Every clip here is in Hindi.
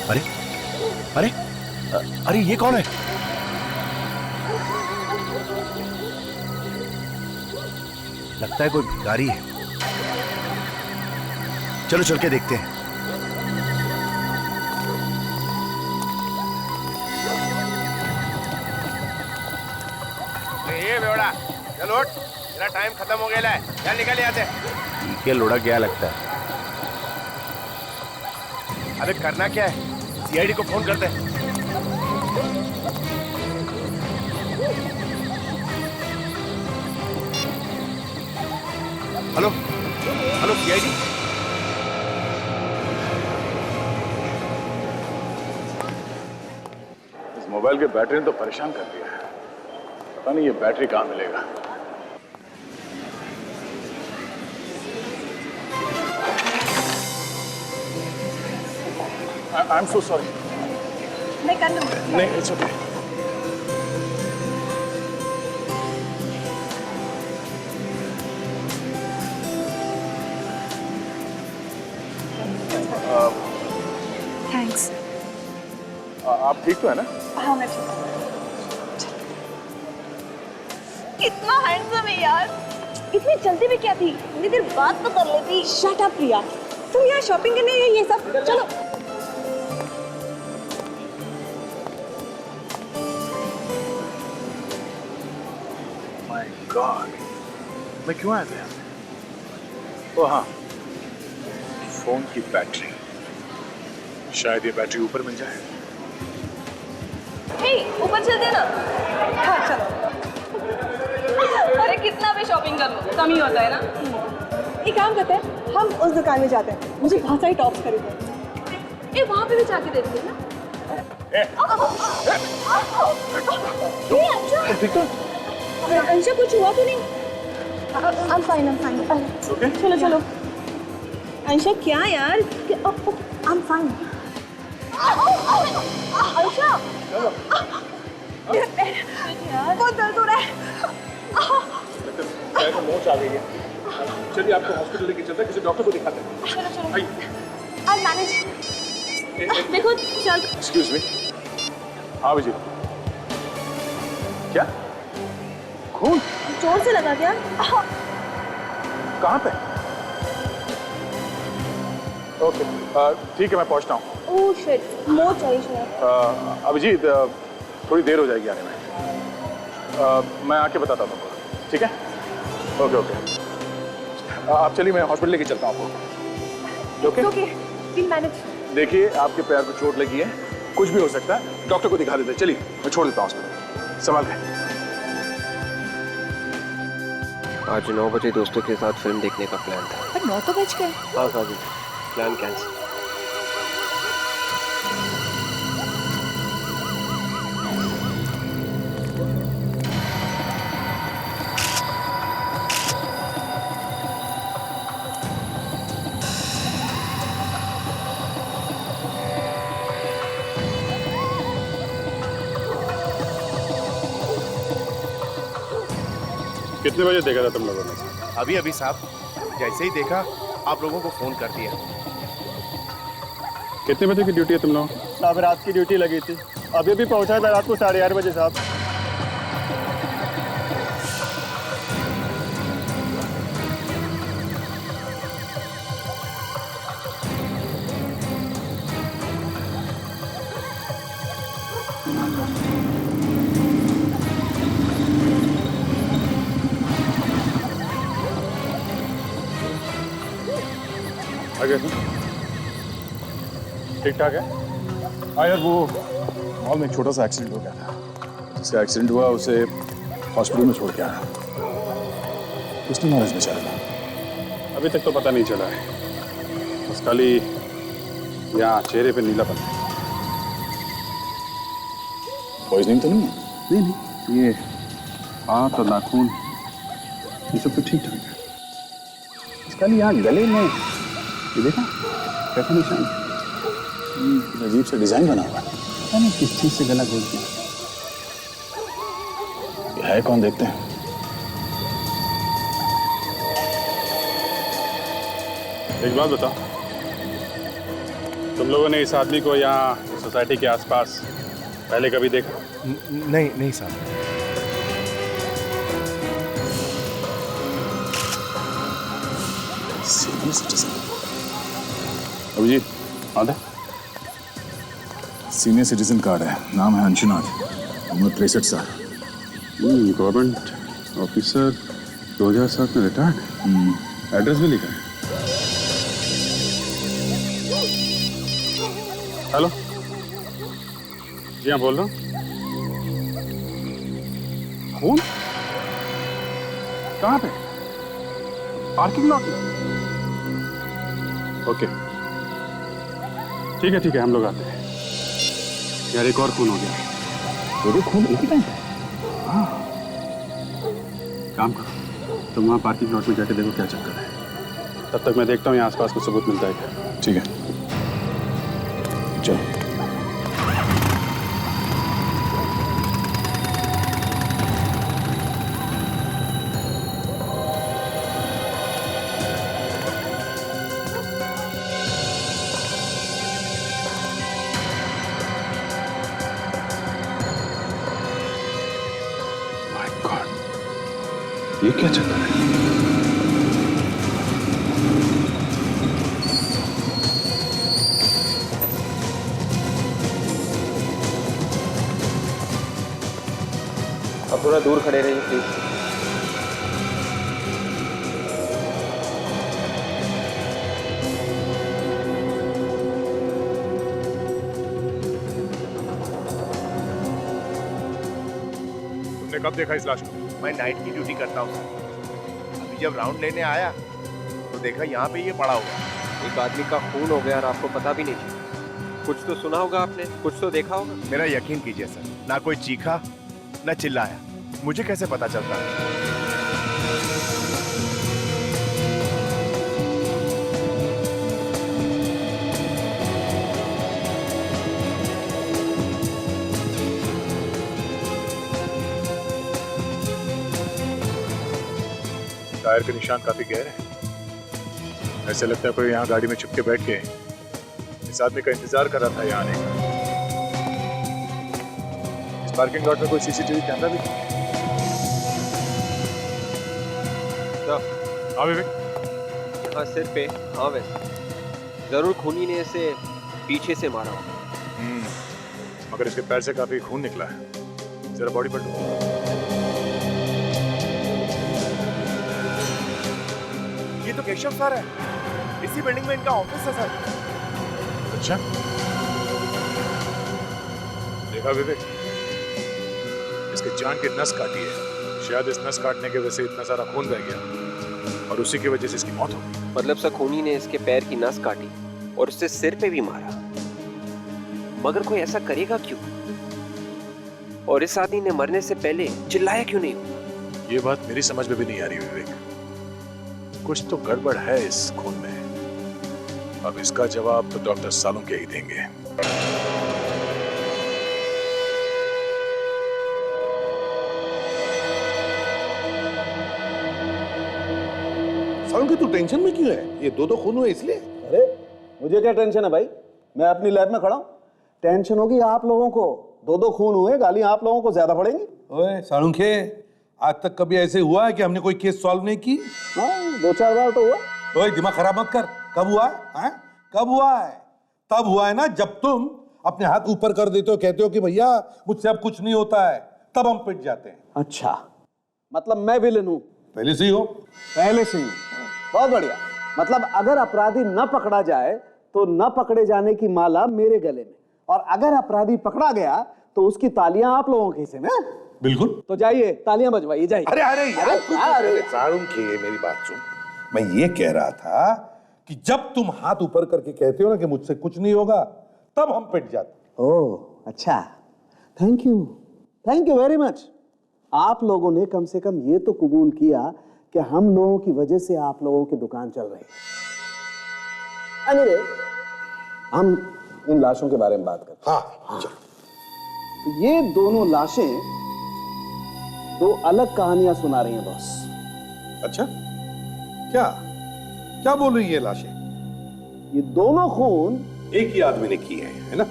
अरे अरे अरे ये कौन है? लगता है कोई भिखारी है। चलो चल के देखते हैं। ये बेवड़ा, चल उठ, तेरा टाइम खत्म हो गया है, चल निकल यहाँ से। ठीक है, लोड़ा क्या लगता है? अरे करना क्या है, सीआईडी को फोन करते हैं। Hello hello CID. इस मोबाइल के बैटरी ने तो परेशान कर दिया है। पता नहीं ये बैटरी कहाँ मिलेगा। I am so sorry. मैं कर लूँगी। नहीं, इट्स ओके। थैंक्स। आप ठीक तो है ना? हाँ मैं ठीक हूँ। कितना हैंडसम है यार। इतनी जल्दी भी क्या थी, इतनी देर बात तो कर लेती। शट अप प्रिया, तुम यहाँ शॉपिंग करने आई ये सब। चलो माय गॉड, मैं क्यों आया था यहाँ? ओह हाँ, फोन की बैटरी। शायद ये बैटरी ऊपर मिल जाए। हे, ऊपर चलते ना। हाँ चलो। अरे कितना भी शॉपिंग कर लो कम ही होता है ना। एक काम करते हैं, हम उस दुकान में जाते हैं। मुझे बहुत सारी टॉप्स खरीदने। वहाँ पे भी जाके देखते हैं ना। अंशा कुछ हुआ तो नहीं? I'm fine. Okay? चलो अंशा क्या यार? I'm fine. अंशा बहुत दर्द हो रहा है। पैर में मोच आ गई है। चलिए आपको हॉस्पिटल लेके चलते हैं, किसी डॉक्टर को दिखाते हैं। चलो आइए। I'll manage. देखो चल। Excuse me. हाँ विजय। क्या? खून? जोर से लगा क्या? कहाँ पे? ओके, ठीक है मैं पहुँचता हूँ। ओह शिट, मोच आई शायद। अभिजीत, थोड़ी देर हो जाएगी आने में। मैं आके बताता हूँ तुमको, ठीक है? ओके। आप चलिए, मैं हॉस्पिटल लेके चलता हूँ आपको। ओके? Okay, we'll manage. देखिए आपके पैर को चोट लगी है, कुछ भी हो सकता है, डॉक्टर को दिखा देते हैं। चलिए मैं छोड़ देता हूँ हॉस्पिटल। संभाल के। आज 9 बजे दोस्तों के साथ फिल्म देखने का प्लान था। पर 9 तो बज गए। हाँ काजी, प्लान कैंसिल। कितने बजे देखा था तुम लोगों ने? अभी अभी साहब, जैसे ही देखा आप लोगों को फोन कर दिया। कितने बजे की ड्यूटी है तुम लोग? साहब रात की ड्यूटी लगी थी, अभी भी पहुंचा था रात को 8:30 बजे साहब। आगे ठीक ठाक है? हाँ यार, वो मॉल में एक छोटा सा एक्सीडेंट हो गया था। जिसका एक्सीडेंट हुआ उसे हॉस्पिटल में छोड़ के आया। उसने नॉलेज में चला था। अभी तक तो पता नहीं चला है, बस खाली यहाँ चेहरे पे नीलापन है। पॉइजनिंग तो नहीं है? नहीं, ये हाथ और नाखून ये सब तो ठीक ठाक है। इसका यहाँ गले में ये देखा कैसा निशान? अजीब सा डिजाइन बना हुआ है। पता नहीं किस चीज से गला घोल दिया। ये है कौन, देखते हैं। एक बात बता, तुम लोगों ने इस आदमी को यहाँ सोसाइटी के आसपास पहले कभी देखा? नहीं नहीं साहब। सीनियर सिटीजन अभिजीत आधा सीनियर सिटीजन कार्ड है, नाम है अंशुनाथ, उम्र 63 साल, गवर्नमेंट ऑफिसर, 2007 में रिटायर्ड, एड्रेस भी लिखा है। हेलो जी हाँ, बोल रहा हूँ। खून कहाँ पे? पार्किंग लॉट में? ओके ठीक है हम लोग आते हैं। यार एक और खून हो गया। दो खून एक ही टाइम? हाँ, काम करो तुम वहाँ पार्किंग लॉट में जाके देखो क्या चक्कर है। तब तक मैं देखता हूँ यहाँ आसपास कुछ सबूत मिलता है क्या। ठीक है चलो। ये क्या चक्कर है? अब थोड़ा दूर खड़े रहिए प्लीज। तुमने कब देखा इस लाश को? मैं नाइट की ड्यूटी करता हूँ सर। अभी जब राउंड लेने आया तो देखा यहाँ पे ये पड़ा हुआ। एक आदमी का खून हो गया और आपको पता भी नहीं चला। कुछ तो सुना होगा आपने, कुछ तो देखा होगा। मेरा यकीन कीजिए सर, ना कोई चीखा ना चिल्लाया, मुझे कैसे पता चलता? टायर के निशान काफी गहरे हैं। ऐसे लगता है कोई यहाँ गाड़ी में छुप के बैठ के इस आदमी का इंतजार कर रहा था यहाँ आने का। इस पार्किंग लॉट में कोई सीसीटीवी कैमरा भी नहीं है। हाँ विवेक। यहाँ सिर पे, हाँ वैसे जरूर खूनी ने इसे पीछे से मारा होगा। मगर इसके पैर से काफी खून निकला है। जरा बॉडी पर ये तो केशव सर है, इसी बिल्डिंग में इनका ऑफिस है सर। अच्छा देखा विवेक, इसके जान की नस काटी है। शायद इस नस काटने की वजह से इतना सारा खून बह गया और उसी की वजह से इसकी मौत हो गई। मतलब सर खूनी ने इसके पैर की नस काटी और उससे सिर पे भी मारा। मगर कोई ऐसा करेगा क्यों? और इस आदमी ने मरने से पहले चिल्लाया क्यों नहीं? ये बात मेरी समझ में भी नहीं आ रही विवेक। कुछ तो गड़बड़ है इस खून में। अब इसका जवाब तो डॉक्टर सालुंखे ही देंगे। सालुंखे तू टेंशन में क्यों है? ये दो खून हुए इसलिए? अरे मुझे क्या टेंशन है भाई, मैं अपनी लैब में खड़ा हूँ। टेंशन होगी आप लोगों को, दो खून हुए, गालियां आप लोगों को ज्यादा पड़ेंगी। ओए सालुंखे, आज तक कभी ऐसे हुआ है कि हमने कोई केस सॉल्व नहीं की? हाँ 2-4 बार तो हुआ। ओए दिमाग खराब मत कर। कब हुआ है? कब हुआ है? तब हुआ है ना जब तुम अपने हाथ ऊपर कर देते हो, कहते हो कि भैया मुझसे अब कुछ नहीं होता है, तब हम पिट जाते हैं। अच्छा मतलब मैं विलन हूँ? पहले से ही हो। पहले से ही। बहुत बढ़िया। मतलब अगर अपराधी न पकड़ा जाए तो न पकड़े जाने की माला मेरे गले में, और अगर अपराधी पकड़ा गया तो उसकी तालियां आप लोगों के हिस्से में। बिल्कुल। तो जाइए तालियां बजवाइए, जाइए। अरे सालुंखे मेरी बात सुन। मैं ये कह रहा था कि जब तुम हाथ ऊपर करके कहते हो ना कि मुझसे कुछ नहीं होगा, तब हम पिट जाते। ओह अच्छा, थैंक यू वेरी मच। आप लोगों ने कम से कम ये तो कबूल किया कि हम लोगों की वजह से आप लोगों की दुकान चल रही है। अनिरे, हम इन लाशों के बारे में बात करते हैं। हाँ चलो। तो ये दोनों लाशें दो अलग कहानियां सुना रही हैं बॉस। अच्छा क्या क्या बोल रही है लाशें? ये दोनों खून एक ही आदमी ने की है ना?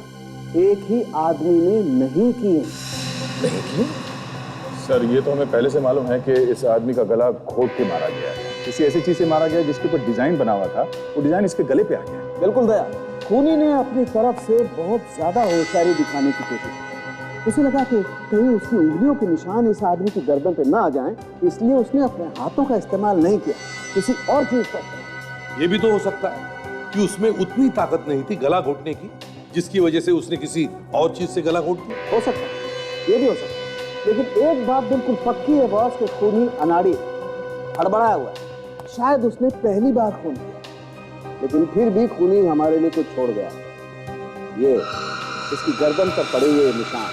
एक ही आदमी ने नहीं किए। नहीं किए? सर ये तो हमें पहले से मालूम है कि इस आदमी का गला घोट के मारा गया है। किसी ऐसी चीज से मारा गया जिसके ऊपर डिजाइन बना हुआ था, वो डिजाइन इसके गले पे आ गया। बिल्कुल दया, खूनी ने अपनी तरफ से बहुत ज्यादा होशियारी दिखाने की कोशिश की। उसे लगा कि कहीं उसकी उंगलियों के निशान इस आदमी की गर्दन पे ना आ जाएं, इसलिए उसने अपने हाथों का इस्तेमाल नहीं किया, किसी और चीज का इस्तेमाल। ये भी तो हो सकता है कि उसमें उतनी ताकत नहीं थी गला घोटने की, जिसकी वजह से उसने किसी और चीज से गला घोट दिया। हो सकता है, ये भी हो सकता है। लेकिन एक बात बिल्कुल पक्की है बॉस कि खूनी अनाड़ी हड़बड़ाया हुआ है। शायद उसने पहली बार खून किया, लेकिन फिर भी खूनी हमारे लिए कुछ छोड़ गया। ये इसकी गर्दन पर पड़े हुए निशान,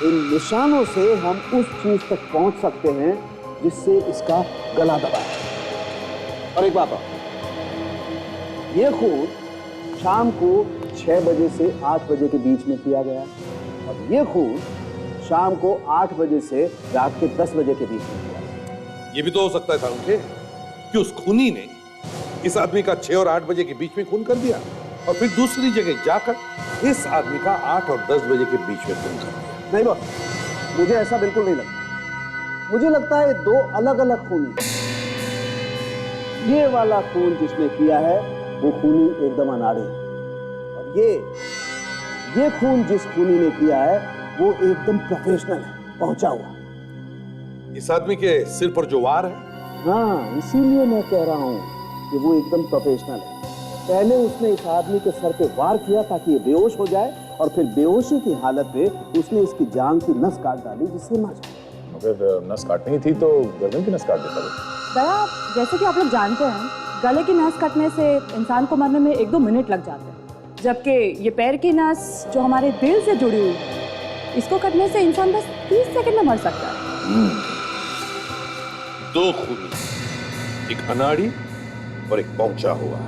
इन निशानों से हम उस चीज तक पहुंच सकते हैं जिससे इसका गला दबा है। और एक बात और, ये खून शाम को 6 बजे से 8 बजे के बीच में किया गया, और ये खून शाम को 8 बजे से रात के 10 बजे के बीच में किया। ये भी तो हो सकता है सारुण के कि उस खूनी ने इस आदमी का 6 और 8 बजे के बीच में खून कर दिया, और फिर दूसरी जगह जाकर इस आदमी का 8 और 10 बजे के बीच में खून कर दिया। नहीं बॉस, मुझे ऐसा बिल्कुल नहीं लगता। मुझे लगता है 2 अलग अलग खूनी। ये वाला खून जिसने किया है वो खूनी एकदम अनाड़ी है, और ये खून जिस खूनी ने किया है वो एकदम प्रोफेशनल है, पहुंचा हुआ। इस आदमी के सिर पर जो वार है, हाँ, इसीलिए मैं कह रहा हूं कि वो एकदम प्रोफेशनल है। पहले उसने इस आदमी के सर पे वार किया ताकि ये बेहोश हो जाए, और फिर बेहोशी की हालत में उसने इसकी जान की नस काट डाली जिससे मर जाए। अगर नस काटनी थी तो गर्दन की नस काट देता वो। दया, जैसे कि आप लोग जानते हैं, गले की नस कटने से इंसान को मरने में 1-2 मिनट लग जाते हैं, जबकि ये पैर की नस जो हमारे दिल से जुड़ी हुई है, इसको कटने से इंसान बस 30 सेकंड में मर सकता है। 2 खूनी, एक अनाड़ी और एक पहुंचा हुआ।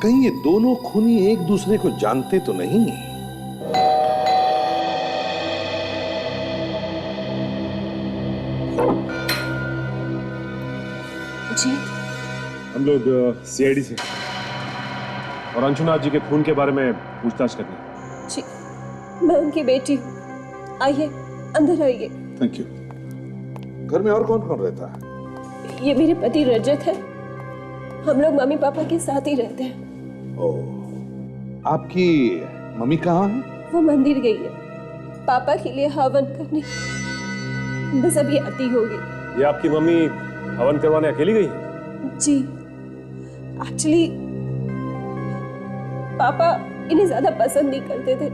कहीं ये दोनों खूनी एक दूसरे को जानते तो नहीं? जी, हम लोग सीआईडी से और अंशुनाथ जी के खून के बारे में पूछताछ करनी। जी, मैं उनकी बेटी हूँ। आइए, अंदर आइए। Thank you. घर में और कौन कौन रहता है? ये मेरे पति रजत है। हम लोग मम्मी पापा के साथ ही रहते हैं। ओह, आपकी मम्मी कहाँ है? वो मंदिर गई है पापा के लिए हवन करने, बस अभी आती होगी। ये आपकी मम्मी हवन करवाने अकेली गई है? जी, एक्चुअली पापा इन्हें ज्यादा पसंद नहीं करते थे।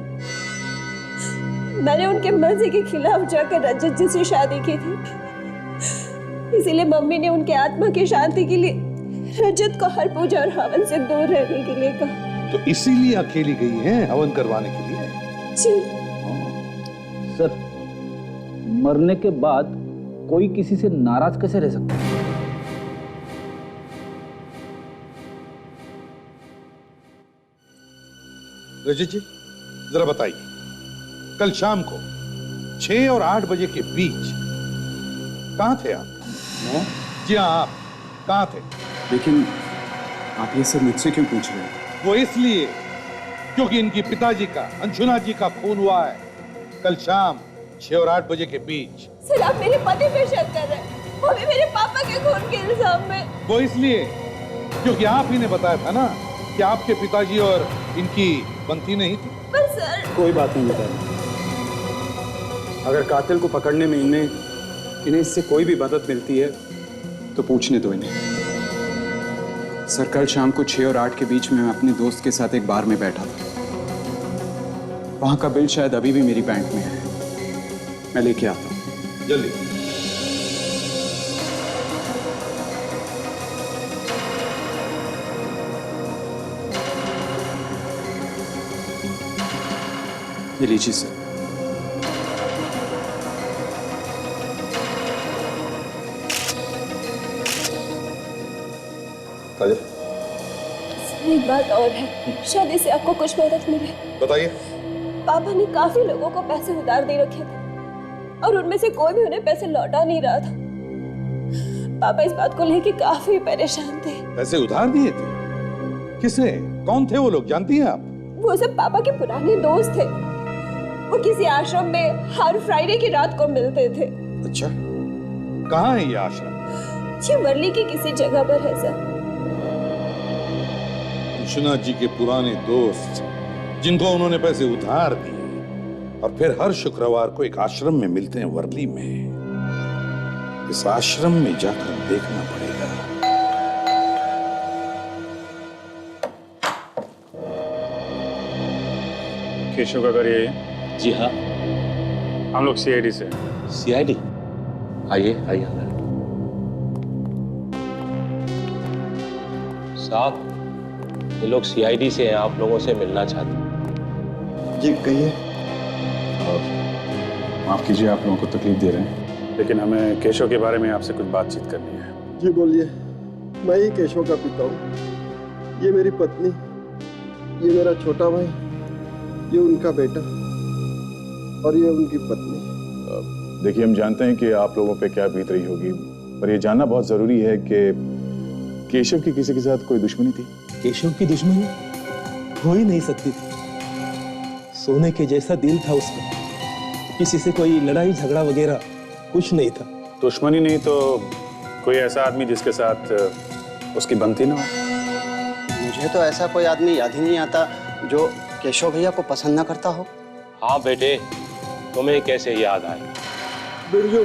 मैंने उनके मर्जी के खिलाफ जाकर रजत जी से शादी की थी, इसीलिए मम्मी ने उनके आत्मा की शांति के लिए रजत को हर पूजा और हवन से दूर रहने के लिए कहा। तो इसीलिए अकेली गई है हवन करवाने के लिए? जी सर, मरने के बाद कोई किसी से नाराज कैसे रह सकता है? रजत जी, जरा बताइए, कल शाम को 6 और 8 बजे के बीच कहाँ थे आप? मैं? जी हाँ, आप कहाँ थे? लेकिन आप ये सब मुझसे क्यों पूछ रहे हैं? वो इसलिए क्योंकि इनकी पिताजी का, अंशुनाथ जी का खून हुआ है कल शाम 6 और 8 बजे के बीच। सर, आप मेरे पति पे शक कर रहे हैं, वो भी मेरे पापा के खून के इल्जाम में। वो इसलिए क्योंकि आप ही ने बताया था ना कि आपके पिताजी और इनकी बनती नहीं थी। पर सर, कोई बात नहीं बताया। अगर कातिल को पकड़ने में इन्हें इससे कोई भी मदद मिलती है तो पूछने दो इन्हें। सर, कल शाम को 6 और 8 के बीच में मैं अपने दोस्त के साथ एक बार में बैठा था। वहां का बिल शायद अभी भी मेरी बैंक में है, मैं लेके आता हूं। जल्दी। ये लीजिए सर। काजल, एक बात और है, शायद इससे आपको कुछ मदद मिले। बताइए। पापा ने काफी लोगों को पैसे उधार दे रखे थे और उनमें से कोई भी उन्हें पैसे लौटा नहीं रहा था। पापा इस बात को लेकर काफी परेशान थे। पैसे उधार दिए थे? किसे? कौन थे वो लोग, जानती हैं आप? वो सब पापा के पुराने दोस्त थे। वो किसी आश्रम में हर फ्राइडे की रात को मिलते थे। अच्छा, कहाँ है ये आश्रम? ये वर्ली की किसी जगह पर है सर। विश्वनाथ जी के पुराने दोस्त जिनको उन्होंने पैसे उधार दिए और फिर हर शुक्रवार को एक आश्रम में मिलते हैं वर्ली में। इस आश्रम में जाकर देखना पड़ेगा। केशव का घर ये है? जी हाँ। हम लोग सीआईडी से। सीआईडी? आइए आइए अंदर। साहब, ये लोग सीआईडी से हैं, आप लोगों से मिलना चाहते हैं। जी कहिए। माफ कीजिए आप लोगों को तकलीफ दे रहे हैं, लेकिन हमें केशव के बारे में आपसे कुछ बातचीत करनी है। जी बोलिए। मैं ही केशव का पिता हूँ। ये मेरी पत्नी, ये मेरा छोटा भाई, ये उनका बेटा और ये उनकी पत्नी। देखिए, हम जानते हैं कि आप लोगों पे क्या बीत रही होगी, पर ये जानना बहुत जरूरी है कि केशव की किसी के साथ कोई दुश्मनी थी? केशव की दुश्मनी हो ही नहीं सकती थी। सोने के जैसा दिल था उसका, किसी से कोई लड़ाई झगड़ा वगैरह कुछ नहीं था। दुश्मनी नहीं तो कोई ऐसा आदमी जिसके साथ उसकी बनती ना हो? मुझे तो ऐसा कोई आदमी याद ही नहीं आता जो केशव भैया को पसंद ना करता हो। हाँ बेटे, तुम्हें कैसे याद आए? बिरजू,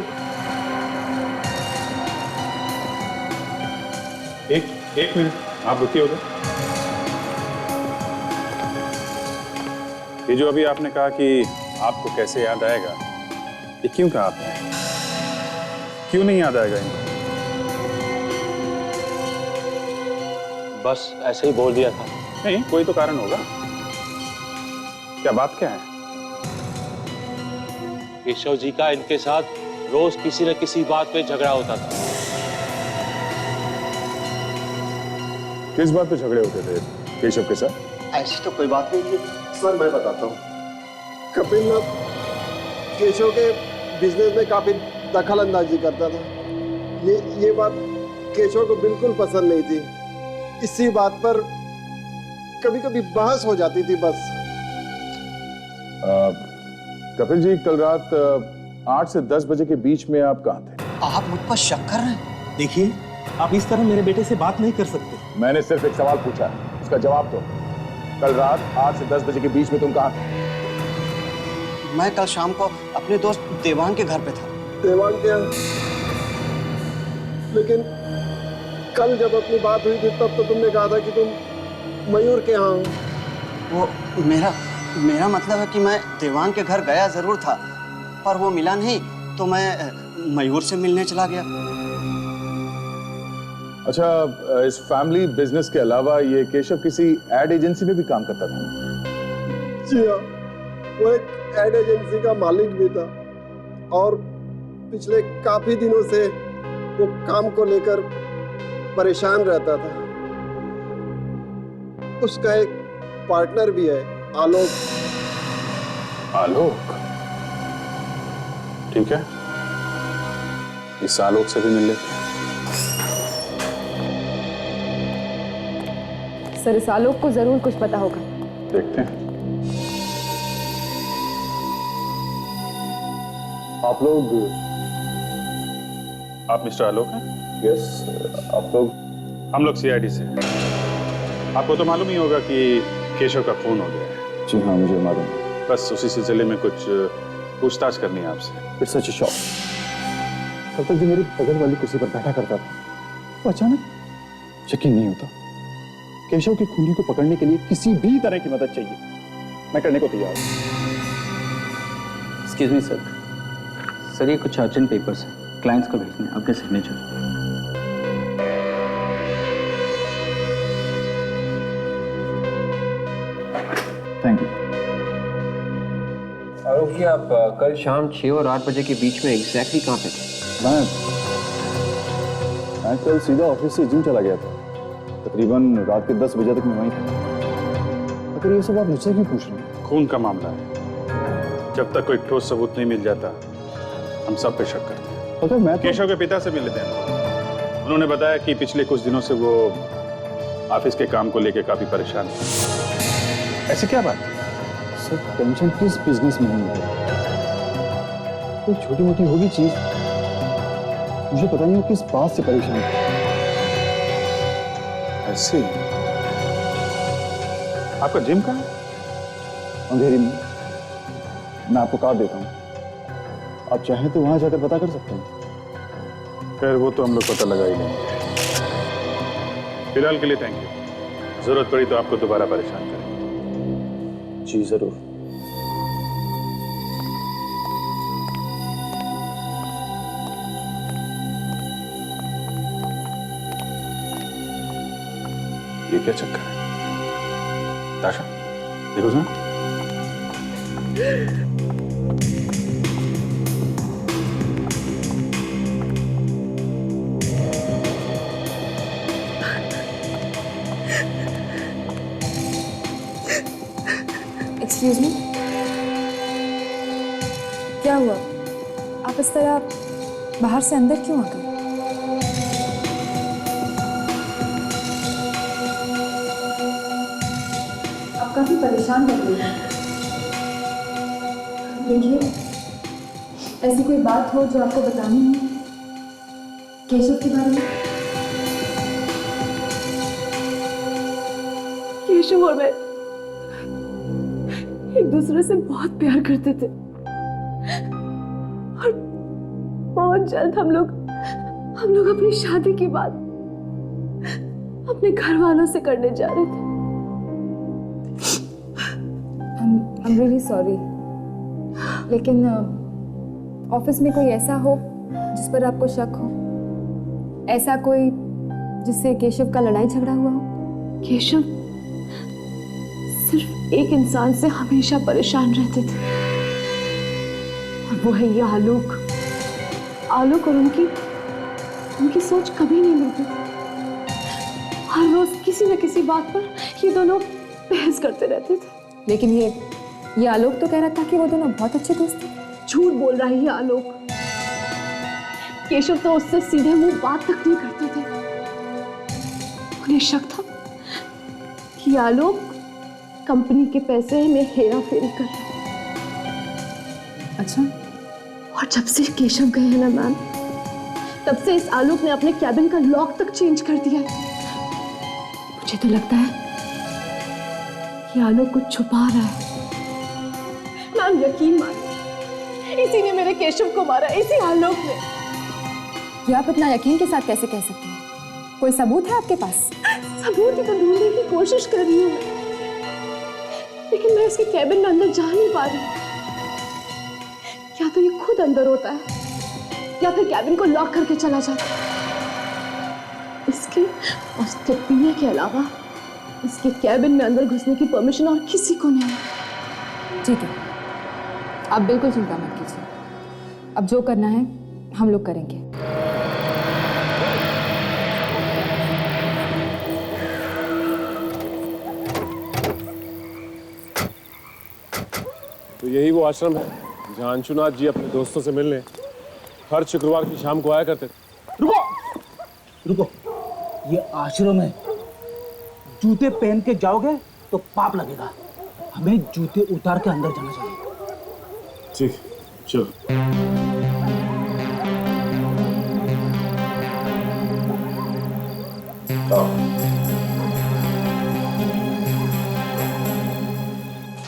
एक मिनट आप रुकिए उधर। ये जो अभी आपने कहा कि आपको कैसे याद आएगा, ये क्यों कहा आपने? क्यों नहीं याद आएगा इनको? बस ऐसे ही बोल दिया था। नहीं, कोई तो कारण होगा। क्या बात क्या है? केशव जी का इनके साथ रोज किसी न किसी बात पे झगड़ा होता था। किस बात पे झगड़े होते थे केशव के साथ? ऐसी तो कोई बात नहीं थी सर मैं बताता हूँ। कपिल ना केशव के बिजनेस में काफी दखल अंदाजी करता था। ये बात केशव को बिल्कुल पसंद नहीं थी। इसी बात पर कभी कभी बहस हो जाती थी बस। कपिल जी, कल रात 8 से 10 बजे के बीच में आप कहाँ थे? आप मुझ पर शक कर रहे हैं? देखिए, आप इस तरह मेरे बेटे से बात नहीं कर सकते। मैंने सिर्फ एक सवाल पूछा, उसका जवाब दो। कल रात 8 से 10 बजे के बीच में तुम कहाँ थे? मैं कल शाम को अपने दोस्त देवांग के घर पे था। देवांग के यहाँ? लेकिन कल जब अपनी बात हुई थी तब तो तुमने कहा था कि तुम मयूर के यहाँ हो। वो मेरा मतलब है कि मैं देवांग के घर गया जरूर था, पर वो मिला नहीं तो मैं मयूर से मिलने चला गया। अच्छा, इस फैमिली बिजनेस के अलावा ये केशव किसी एड एजेंसी में भी काम करता था? जी हाँ, वो एक एड एजेंसी का मालिक भी था और पिछले काफी दिनों से वो काम को लेकर परेशान रहता था। उसका एक पार्टनर भी है, आलोक। आलोक? ठीक है, इस आलोक से भी मिल लेते हैं। सर, इस आलोक को जरूर कुछ पता होगा। देखते हैं। आप मिस्टर आलोक हैं? यस, आप लोग? हम लोग सीआईडी से हैं। आपको तो मालूम ही होगा कि केशव का खून हो गया है। जी हाँ, मुझे मालूम है। बस उसी सिलसिले में कुछ पूछताछ करनी है आपसे। It's such a shock. कल तक जो मेरी बगल वाली कुर्सी पर बैठा करता था, वो अचानक यकीन नहीं होता। केशव की खूनी को पकड़ने के लिए किसी भी तरह की मदद चाहिए, मैं करने को तैयार हूँ। एक्सक्यूज मी सर, ये कुछ अर्जेंट पेपर्स हैं, क्लाइंट्स को भेजने हैं, आपके signature. Thank you. Alok ji, आप कल शाम 6 और 8 बजे के बीच में एग्जैक्टली कहाँ पे थे? मैं कल सीधा ऑफिस से जिम चला गया था। तकरीबन रात के 10 बजे तक मैं वहीं था। अगर ये सब आप मुझसे क्यों पूछ रहे हैं? खून का मामला है, जब तक कोई ठोस सबूत नहीं मिल जाता हम सब पे शक करते हैं। अगर मैं केशव के पिता से मिल लेते हैं। उन्होंने बताया कि पिछले कुछ दिनों से वो ऑफिस के काम को लेकर काफी परेशान है। ऐसी क्या बात? सर टेंशन किस बिजनेस में नहीं है, कोई छोटी मोटी होगी चीज, मुझे पता नहीं वो किस बात से परेशान है। ऐसे आपका जिम कहाँ है? अंधेरी में, मैं आपको कार्ड देता हूँ, आप चाहें तो वहां जाकर पता कर सकते हैं। खैर वो तो हम लोग पता लगा ही लेंगे। फिलहाल के लिए थैंक यू, जरूरत पड़ी तो आपको दोबारा परेशान करेंगे। जी जरूर। ये क्या चक्कर है? ताशा देखो सुना। एक्सक्यूज मी, क्या हुआ? आप इस तरह बाहर से अंदर क्यों आ गए? आप काफी परेशान लग रही हैं। देखिए, ऐसी कोई बात हो जो आपको बतानी है केशव के बारे में? केशव और मैं एक दूसरे से बहुत प्यार करते थे और बहुत जल्द हम लोग अपनी शादी की बात अपने घर वालों से करने जा रहे थे। I'm really sorry, लेकिन ऑफिस में कोई ऐसा हो जिस पर आपको शक हो, ऐसा कोई जिससे केशव का लड़ाई झगड़ा हुआ हो? केशव सिर्फ एक इंसान से हमेशा परेशान रहते थे और वो है ये आलोक। आलोक और उनकी सोच कभी नहीं मिलती थी। हर रोज किसी न किसी बात पर ये दोनों बहस करते रहते थे। लेकिन ये आलोक तो कह रहा था कि वो दोनों बहुत अच्छे दोस्त थे। झूठ बोल रहा है ये आलोक। केशव तो उससे सीधे मुंह बात तक नहीं करते थे। उन्हें शक था कि आलोक कंपनी के पैसे में हेरा फेरी कर रहा है। अच्छा। और जब से केशव गए हैं ना मैम, तब से इस आलोक ने अपने कैबिन का लॉक तक चेंज कर दिया है। मुझे तो लगता है कि आलोक कुछ छुपा रहा है। मैम यकीन मानिए, इसी ने मेरे केशव को मारा, इसी आलोक ने। ये आप इतना यकीन के साथ कैसे कह सकते हैं? कोई सबूत है आपके पास? सबूत ही तो ढूंढने की कोशिश कर रही हूँ मैं, लेकिन मैं इसके कैबिन में अंदर जा नहीं पा रही। या तो ये खुद अंदर होता है या फिर कैबिन को लॉक करके चला जाता है। इसके पीने के अलावा इसके कैबिन में अंदर घुसने की परमिशन और किसी को नहीं है। ठीक है, आप बिल्कुल चिंता मत कीजिए। अब जो करना है हम लोग करेंगे। तो यही वो आश्रम है जहाँ अंशुनाथ जी अपने दोस्तों से मिलने हर शुक्रवार की शाम को आया करते थे। रुको रुको, ये आश्रम है। जूते पहन के जाओगे तो पाप लगेगा। हमें जूते उतार के अंदर जाना चाहिए। ठीक, चलो।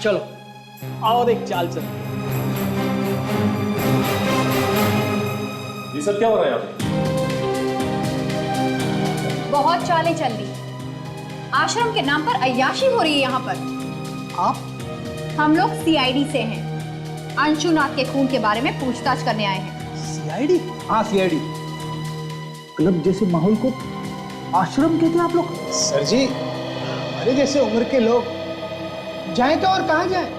चलो और एक चाल चल। ये सब क्या हो रहा है यहाँ पे? बहुत चालें चल रही। आश्रम के नाम पर अय्याशी हो रही है यहाँ पर। आप? हम लोग सीआईडी से हैं। अंशुनाथ के खून के बारे में पूछताछ करने आए हैं। सीआईडी? हाँ सीआईडी। क्लब जैसे माहौल को आश्रम कहते हैं आप लोग? सर जी, हमारे जैसे उम्र के लोग जाएं तो और कहाँ जाएं?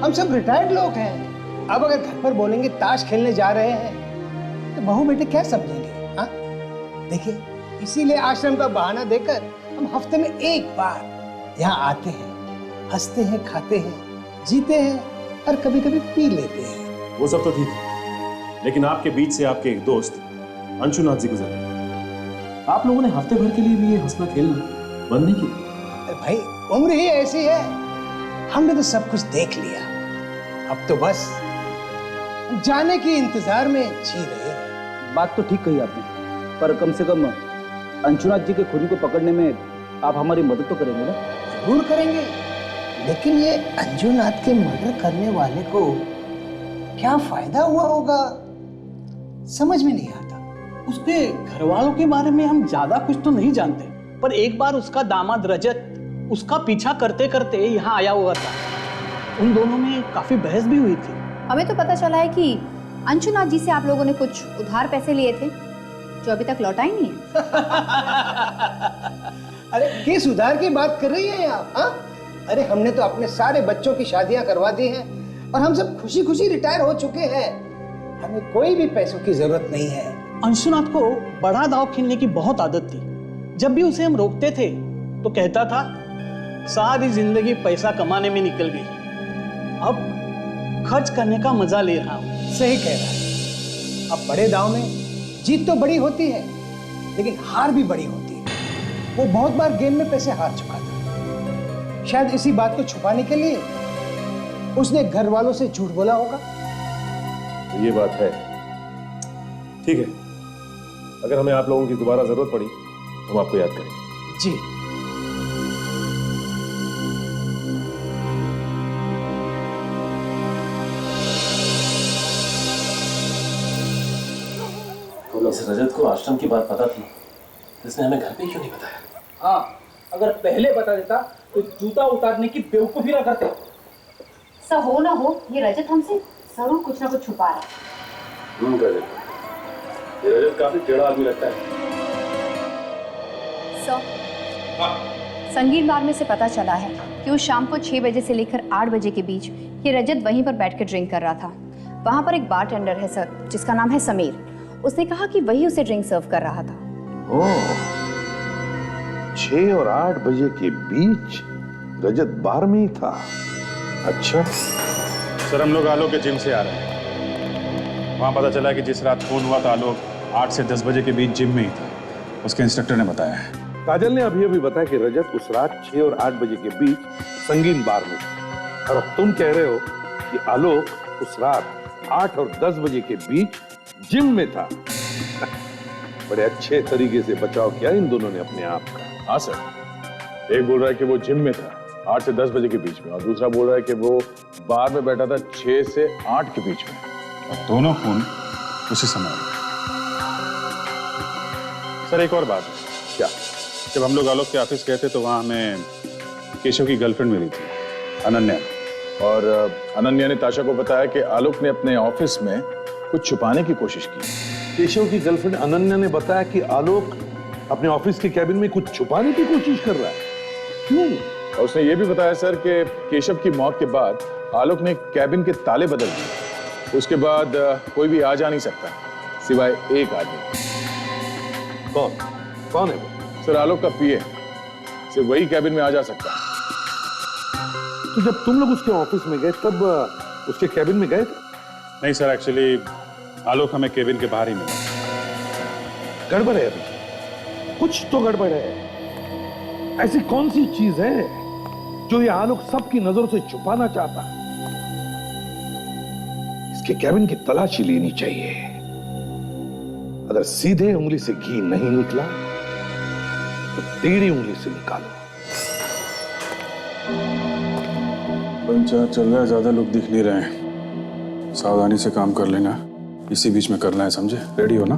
हम सब रिटायर्ड लोग हैं। अब अगर घर पर बोलेंगे ताश खेलने जा रहे हैं तो बहू बेटे क्या समझेंगे? हाँ, देखिए, इसीलिए आश्रम का बहाना देकर हम हफ्ते में एक बार यहाँ आते हैं, हंसते हैं, खाते हैं, जीते हैं और कभी कभी पी लेते हैं। वो सब तो ठीक है, लेकिन आपके बीच से आपके एक दोस्त अंशुनाथ जी गुजरे। आप लोगों ने हफ्ते भर के लिए भी ये हंसना खेलना बंद नहीं की? अरे भाई उम्र ही ऐसी है, हमने तो सब कुछ देख लिया, अब तो बस जाने के इंतजार में जी रहे हैं। बात तो ठीक कही आपने, पर कम से कम अंशुनाथ जी के खूनी को पकड़ने में आप हमारी मदद तो करेंगे ना? जरूर करेंगे, लेकिन ये अंजुनाथ के मर्डर करने वाले को क्या फायदा हुआ होगा, समझ में नहीं आता। उसके घर वालों के बारे में हम ज्यादा कुछ तो नहीं जानते, पर एक बार उसका दामाद रजत उसका पीछा करते करते यहाँ आया हुआ था। उन दोनों में काफी बहस भी हुई थी। हमें तो पता चला है कि अंशुनाथ जी से आप लोगों ने कुछ उधार पैसे लिए थे जो अभी तक लौटाए नहीं है। अरे किस उधार की बात कर रही हैं आप? हाँ, अरे हमने तो अपने सारे बच्चों की शादियां करवा दी हैं और हम सब खुशी खुशी रिटायर हो चुके हैं, हमें कोई भी पैसों की जरूरत नहीं है। अंशुनाथ को बड़ा दांव खेलने की बहुत आदत थी। जब भी उसे हम रोकते थे तो कहता था सारी जिंदगी पैसा कमाने में निकल गई, अब खर्च करने का मजा ले रहा हूं। सही कह रहा है, अब बड़े दांव में जीत तो बड़ी होती है लेकिन हार भी बड़ी होती है। वो बहुत बार गेम में पैसे हार चुका था, शायद इसी बात को छुपाने के लिए उसने घर वालों से झूठ बोला होगा। तो ये बात है, ठीक है। अगर हमें आप लोगों की दोबारा जरूरत पड़ी तो हम आपको याद करेंगे। जी। इस रजत को आश्रम की बात पता थी, इसने हमें घर पे क्यों नहीं बताया? हाँ, अगर पहले बता देता तो जूता उतारने की बेवकूफी ना करते। सब हो ना हो, ये रजत हमसे जरूर कुछ ना कुछ छुपा रहा है। रजत, ये रजत काफी टेढ़ा आदमी लगता है। संगीत बार में से पता चला है कि उस शाम को 6 बजे से लेकर 8 बजे के बीच ये रजत वहीं पर बैठ कर ड्रिंक कर रहा था। वहां पर एक बारटेंडर है सर, जिसका नाम है समीर। उसने कहा कि वही उसे ड्रिंक सर्व कर रहा था। ओह, 6 और 8 बजे के बीच रजत बार में ही था। अच्छा सर, हम लोग आलोक के जिम से आ रहे हैं। वहां पता चला कि जिस रात खून हुआ था आलोक 8 से 10 बजे के बीच जिम में ही था, उसके इंस्ट्रक्टर ने बताया है। काजल ने अभी बताया कि रजत उस रात 6 और 8 बजे के बीच संगीन बार में था, और अब तुम कह रहे हो कि आलोक उस रात 8 और 10 बजे के बीच जिम में था। बड़े अच्छे तरीके से बचाव किया इन दोनों ने अपने आप का। हाँ सर, एक बोल रहा है कि वो जिम में था 8 से 10 बजे के बीच में, और दूसरा बोल रहा है कि वो बार में बैठा था 6 से 8 के बीच में, और दोनों खून उसी समय। सर एक और बात है। क्या? जब हम लोग आलोक के ऑफिस गए थे तो वहां हमें केशव की गर्लफ्रेंड मिली थी, अनन्या, और अनन्या ने ताशा को बताया कि आलोक ने अपने ऑफिस में कुछ छुपाने की कोशिश की। केशव की गर्लफ्रेंड अनन्या ने बताया कि आलोक अपने ऑफिस के कैबिन में कुछ छुपाने की कोशिश कर रहा है। क्यों? और उसने ये भी बताया सर कि केशव की मौत के बाद आलोक ने कैबिन के ताले बदल दिए। उसके बाद कोई भी आ जा नहीं सकता सिवाय एक आदमी। कौन? कौन है वो? सर, आलोक का पीए, सिर्फ वही कैबिन में आ जा सकता है। तो जब तुम लोग उसके ऑफिस में गए तब उसके कैबिन में गए थे? नहीं सर, एक्चुअली आलोक हमें केबिन के बाहर ही मिला। गड़बड़ है अभी, कुछ तो गड़बड़ है। ऐसी कौन सी चीज है जो ये आलोक सबकी नजरों से छुपाना चाहता है? इसके कैबिन की तलाशी लेनी चाहिए। अगर सीधे उंगली से घी नहीं निकला तो टेढ़ी उंगली से निकालो। पंचायत चल रहा है, ज्यादा लोग दिख नहीं रहे हैं, सावधानी से काम कर लेना, इसी बीच में करना है, समझे? रेडी हो ना?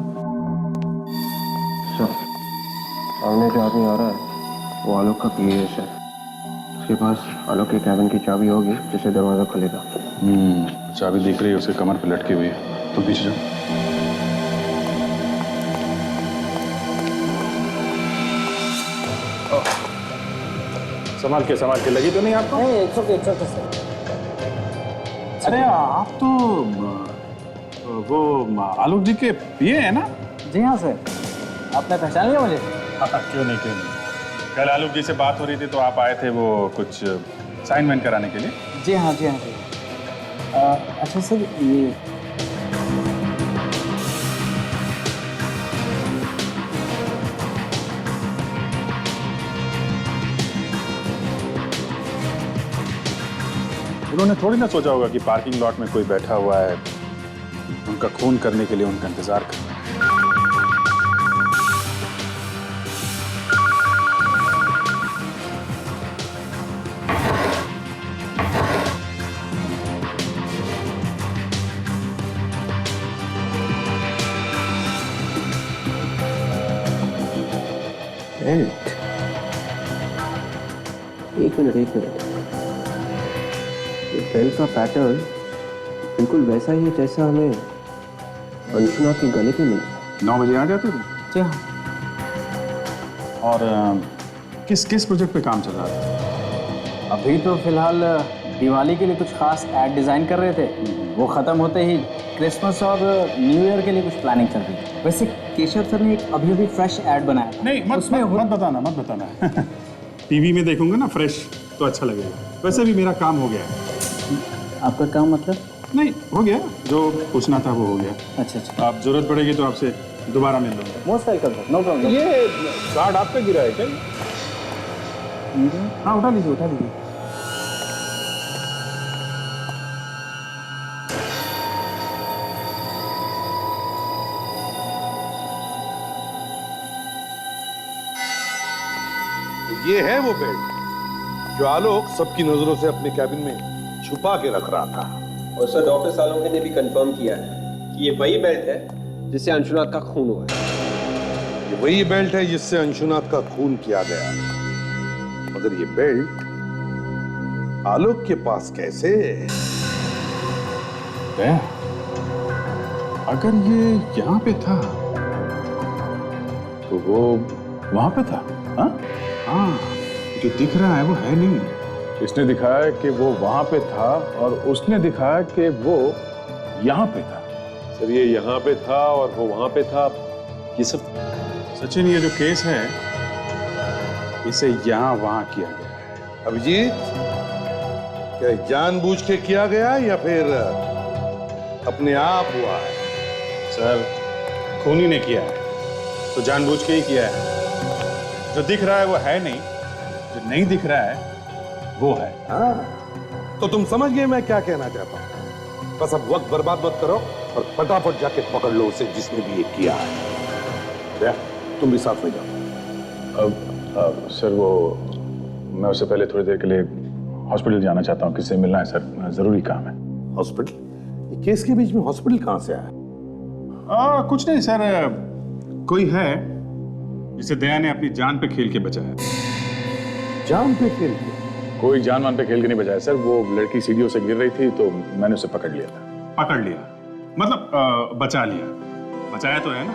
सर, सामने जो आदमी आ रहा है वो आलोक का पीए है सर। उसके पास आलोक के कैबिन की चाबी होगी जिससे दरवाजा खुलेगा। चाबी दिख रही है, उसके कमर पे लटकी हुई है। तो पीछे जाओ। संभाल के लगी तो नहीं आपको? अरे आप तो वो आलोक जी के पीए हैं ना? जी हाँ सर, आपने पहचान लिया मुझे? क्यों नहीं। कल आलोक जी से बात हो रही थी तो आप आए थे वो कुछ असाइनमेंट कराने के लिए। जी हाँ जी। अच्छा सर, ये उन्होंने थोड़ी ना सोचा होगा कि पार्किंग लॉट में कोई बैठा हुआ है, उनका खून करने के लिए उनका इंतजार कर रहा है। एक मिनट ये बेल्ट का पैटर्न बिल्कुल वैसा ही है जैसा हमें अंशुनाथ के गले पे मिला। 9 बजे आ जाते थे? जी हाँ। और किस किस प्रोजेक्ट पे काम चल रहा था? अभी तो फिलहाल दिवाली के लिए कुछ खास एड डिजाइन कर रहे थे, वो खत्म होते ही क्रिसमस और न्यू ईयर के लिए कुछ प्लानिंग चल रही है। वैसे केशव सर ने एक अभी फ्रेश एड बनाया था। नहीं, मत बताना टीवी में देखूंगा ना फ्रेश तो अच्छा लगेगा। वैसे भी मेरा काम हो गया है। आपका काम मतलब? नहीं, हो गया, जो पूछना था वो हो गया। अच्छा। आप जरूरत पड़ेगी तो आपसे दोबारा मिल लूंगा। Most welcome sir, no problem. ये कार्ड आपका गिरा है क्या? हाँ, उठा लीजिए। ये है वो बेल्ट जो आलोक सबकी नजरों से अपने कैबिन में छुपा के रख रहा था। और सर डॉक्टर सालोंके ने भी कंफर्म किया है कि ये वही बेल्ट है जिससे अंशुनाथ का खून हुआ है। ये वही बेल्ट है जिससे अंशुनाथ का खून किया गया। मगर ये बेल्ट आलोक के पास कैसे? अगर ये यहाँ पे था तो वो वहां पे था। हाँ, जो दिख रहा है वो है नहीं। इसने दिखाया कि वो वहां पे था और उसने दिखाया कि वो यहाँ पे था। सर ये यहाँ पे था और वो वहां पे था, ये सब सचिन, ये जो केस है इसे यहाँ वहां किया गया है। अभिजीत, क्या जानबूझ के किया गया या फिर अपने आप हुआ है? सर, खूनी ने किया है तो जानबूझ के ही किया है। जो दिख रहा है वो है नहीं, जो नहीं दिख रहा है वो है। हाँ, तो तुम समझ गए मैं क्या कहना चाहता हूं। बस अब वक्त बर्बाद मत करो और फटाफट जाके पकड़ लो उसे जिसने भी ये किया है। तुम भी साथ में जाओ। अब सर, वो मैं उससे पहले थोड़ी देर के लिए हॉस्पिटल जाना चाहता हूँ। किससे मिलना है सर? जरूरी काम है। हॉस्पिटल? ये केस के बीच में हॉस्पिटल कहाँ से आया? कुछ नहीं सर, कोई है जिसे दया ने अपनी जान पे खेल के बचाया। जान पे खेल के? कोई जान मान पे खेल के नहीं बचाया सर। वो लड़की सीढ़ियों से गिर रही थी तो मैंने उसे पकड़ लिया था। पकड़ लिया मतलब बचा लिया। बचाया तो है ना?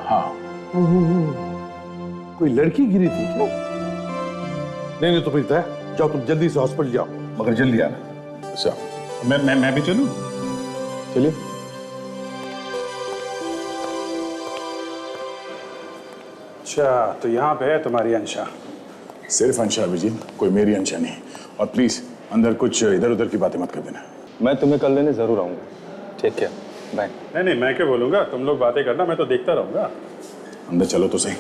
हाँ। कोई लड़की गिरी थी क्या? नहीं तो फिर तय जाओ, तुम जल्दी से हॉस्पिटल जाओ, मगर जल्दी आना। अच्छा, मैं भी चलूं? चलिए। अच्छा, तो यहाँ पे है तुम्हारी अंशा। सिर्फ अंशा अभिजीत, कोई मेरी अंशा नहीं। और प्लीज अंदर कुछ इधर उधर की बातें मत कर देना। मैं तुम्हें कल लेने जरूर आऊंगा। ठीक है, बाय। नहीं, मैं क्या बोलूंगा, तुम लोग बातें करना, मैं तो देखता रहूंगा। अंदर चलो तो सही।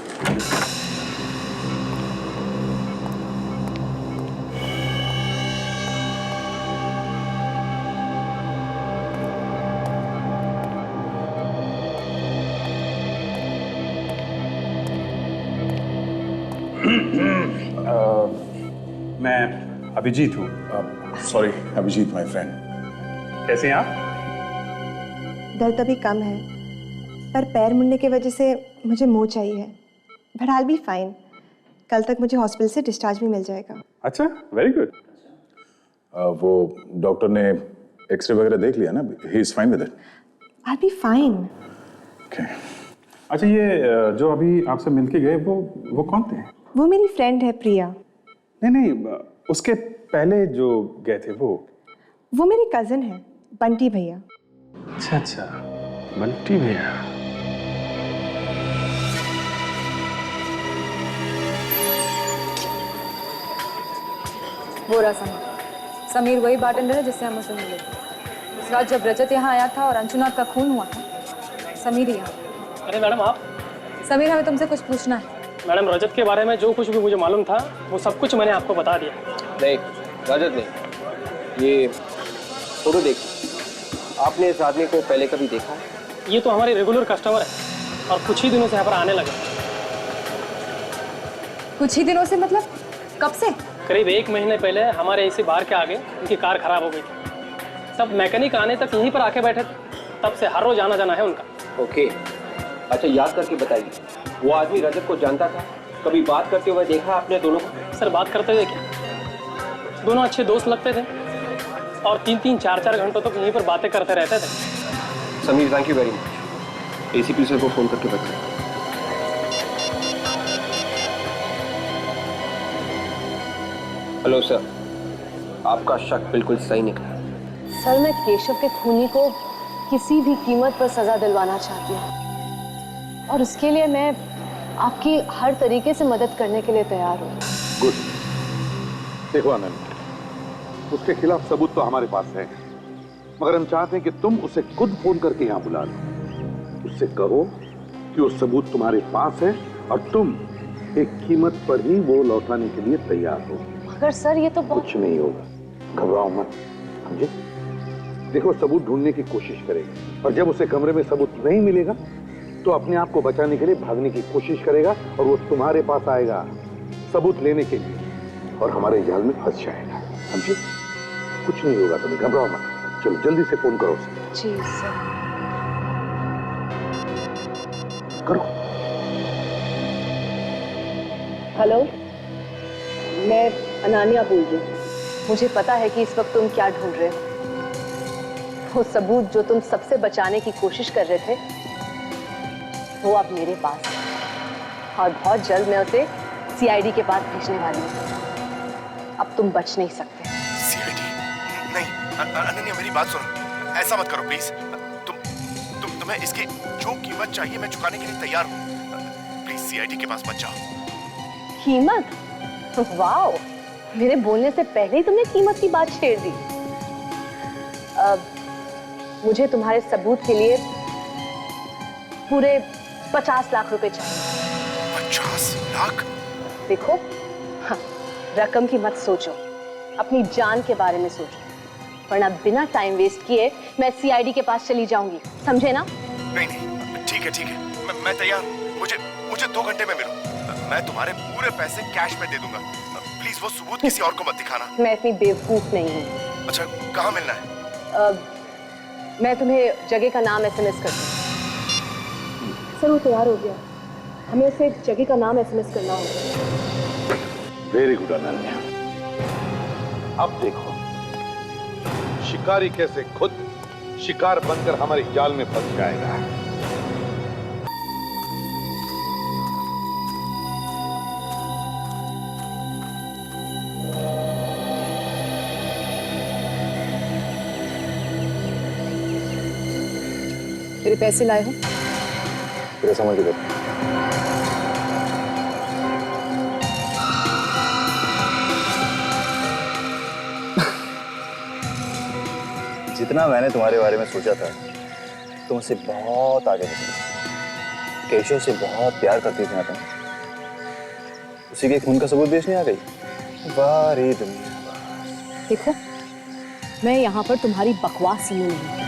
मैं अभिजीत हूँ। Sorry Abhijeet, my friend. कैसे हैं आप? दर्द अभी कम है, पर पैर मुड़ने की वजह से मुझे मोह चाहिए। But I will be fine. कल तक मुझे हॉस्पिटल से डिस्चार्ज भी मिल जाएगा। अच्छा, वेरी गुड। वो डॉक्टर ने एक्सरे वगैरह देख लिया ना? He is fine with it. I will be fine. Okay. अच्छा, ये जो अभी आपसे मिलके गए वो कौन थे? वो मेरी फ्रेंड है प्रिया। नहीं, उसके पहले जो गए थे वो मेरी कजन है, बंटी भैया। अच्छा, बंटी भैया। वो रहा समीर वही बार्टेंडर है जिससे हम उसे मिले थे। उस रात जब रजत यहाँ आया था और अंशुनाथ का खून हुआ था, समीर ही यहाँ। अरे मैडम आप? समीर, हमें तुमसे कुछ पूछना है। मैडम, रजत के बारे में जो कुछ भी मुझे मालूम था वो सब कुछ मैंने आपको बता दिया। नहीं, रजत नहीं, ये फोटो देखिए, आपने इस आदमी को पहले कभी देखा है? ये तो हमारे रेगुलर कस्टमर है और कुछ ही दिनों से यहाँ पर आने लगे। कुछ ही दिनों से मतलब कब से? करीब 1 महीने पहले हमारे इसी बार के आगे उनकी कार खराब हो गई थी। सब मैकेनिक आने तक यहीं पर आके बैठे थे, तब से हर रोज आना जाना है उनका। ओके, अच्छा याद करके बताइए, वो आदमी रजत को जानता था? कभी बात करते हुए देखा आपने दोनों को? सर बात करते हुए क्या, दोनों अच्छे दोस्त लगते थे और 3-3, 4-4 घंटों तक यहीं पर बातें करते रहते थे। Sameer, thank you very much. ACP sir को फोन करके बताइए। हेलो सर, आपका शक बिल्कुल सही निकला। सर, मैं केशव के खूनी को किसी भी कीमत पर सजा दिलवाना चाहती हूँ और उसके लिए मैं आपकी हर तरीके से मदद करने के लिए तैयार हूँ। गुड। देखो आनंद, उसके खिलाफ सबूत तो हमारे पास है, मगर हम चाहते हैं कि तुम उसे खुद फोन करके यहाँ बुला लो। उससे कहो कि वो सबूत तुम्हारे पास है और तुम एक कीमत पर ही वो लौटाने के लिए तैयार हो। मगर सर, ये तो बहुत... कुछ नहीं होगा, घबराओ मत, समझे? देखो, सबूत ढूंढने की कोशिश करेगा और जब उसे कमरे में सबूत नहीं मिलेगा तो अपने आप को बचाने के लिए भागने की कोशिश करेगा और वो तुम्हारे पास आएगा सबूत लेने के लिए और हमारे जाल में फंस जाएगा, समझे? कुछ नहीं होगा, तुम्हें घबराओ मत। चलो जल्दी से फोन करो उसे। जी सर। करो। हेलो, मैं अनान्या बोल रही हूँ। मुझे पता है कि इस वक्त तुम क्या ढूंढ रहे हो। वो सबूत जो तुम सबसे बचाने की कोशिश कर रहे थे, वो अब मेरे पास है और बहुत जल्द मैं उसे सीआईडी के पास भेजने वाली हूँ। अब तुम बच नहीं सकते। सीआईडी? नहीं, अनन्या मेरी बात सुनो, ऐसा मत करो प्लीज। तुम्हें इसकी जो कीमत चाहिए मैं चुकाने के लिए तैयार हूँ। प्लीज सीआईडी के पास मत जाओ। कीमत? वाओ, मेरे बोलने से पहले ही तुमने कीमत की बात छेड़ दी। मुझे तुम्हारे सबूत के लिए पूरे 50 लाख रुपए चाहिए। 50 लाख? देखो, हाँ, रकम की मत सोचो, अपनी जान के बारे में सोचो, वरना बिना टाइम वेस्ट किए मैं सीआईडी के पास चली जाऊंगी, समझे ना? नहीं नहीं, ठीक है, मैं तैयार हूँ। मुझे 2 घंटे में मिलो, मैं तुम्हारे पूरे पैसे कैश में दे दूंगा। प्लीज वो सबूत किसी और को मत दिखाना। मैं इतनी बेवकूफ नहीं हूँ। अच्छा, कहाँ मिलना है? मैं तुम्हें जगह का नाम एसएमएस कर दूँ। सर, वो तैयार हो गया, हमें उसे एक जगह का नाम एसएमएस करना होगा। Very good Ananya. अब देखो शिकारी कैसे खुद शिकार बनकर हमारे जाल में फंस जाएगा। तेरे पैसे लाए हो? तेरा सामान किधर? जितना मैंने तुम्हारे बारे में सोचा था, तुम उससे बहुत आगे निकली। केशव से बहुत प्यार करती थी ना तुम, उसी के खून का सबूत बेचने आ गई। वाह रे दुनिया। देखो, मैं यहाँ पर तुम्हारी बकवास सुनने नहीं।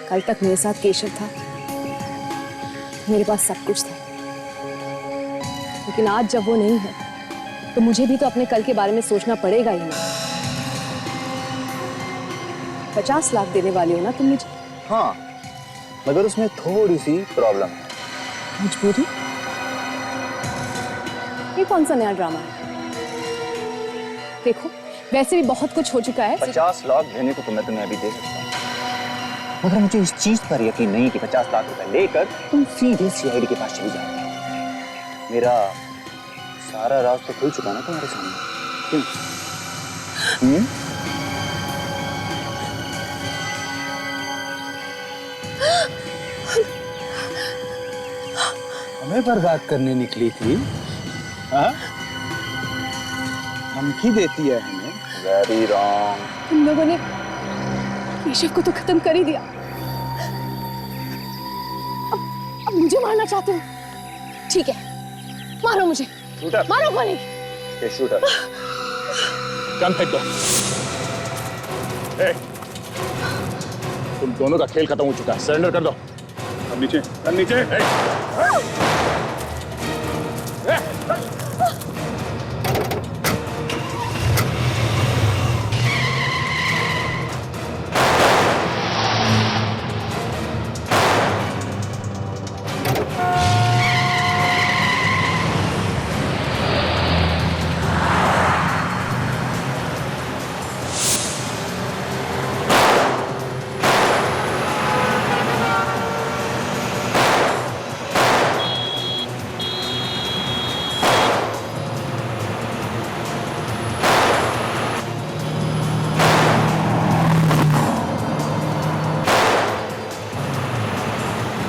कल तक मेरे साथ केशव था, मेरे पास सब कुछ था, लेकिन आज जब वो नहीं है तो मुझे भी तो अपने कल के बारे में सोचना पड़ेगा ही ना। 50 लाख देने वाली हो ना तुम मुझे? हाँ, मगर उसमें थोड़ी सी प्रॉब्लम है। मजबूरी? ये कौन सा नया ड्रामा है? देखो, वैसे भी बहुत कुछ हो चुका है। 50 लाख देने को तो मैं तुम्हें अभी दे सकता हूँ, मगर मुझे इस चीज पर यकीन नहीं कि 50 लाख रुपए लेकर तुम सीधे सीआईडी के पास चली जाओगे। मेरा सारा राज तो खुल चुका ना तुम्हारे सामने, क्यों? हमें बर्बाद करने निकली थी? हाँ? धमकी देती है हमें? Very wrong. तुम लोगों ने केशव को तो खत्म कर ही दिया, अब मुझे मारना चाहते हो? ठीक है, मारो मुझे, मारो गोली। शूटर। गन फेंक दो। ए, तुम दोनों का खेल खत्म हो चुका है, सरेंडर कर दो। अब नीचे, अब नीचे।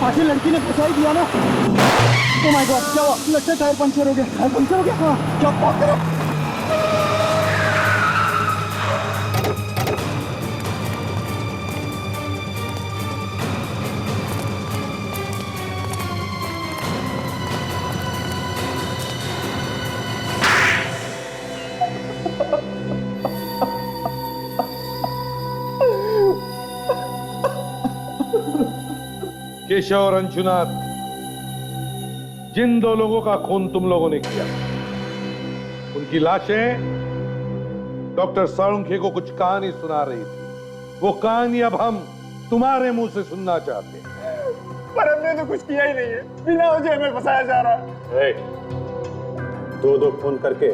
आखिर लड़की ने फंसा ही दिया ना। ओह माय गॉड, क्या हुआ? लगता है टायर पंचर हो गया। टायर पंचर हो गया? हाँ, क्या बात कर रहे हो? केशव और अंशुनाथ, जिन दो लोगों का खून तुम लोगों ने किया, उनकी लाशें डॉक्टर साळुंखे को कुछ कहानी सुना रही थी। वो कहानी अब हम तुम्हारे मुंह से सुनना चाहते हैं। पर हमने तो कुछ किया ही नहीं है, बिना वजह हमें फंसाया जा रहा है। दो खून करके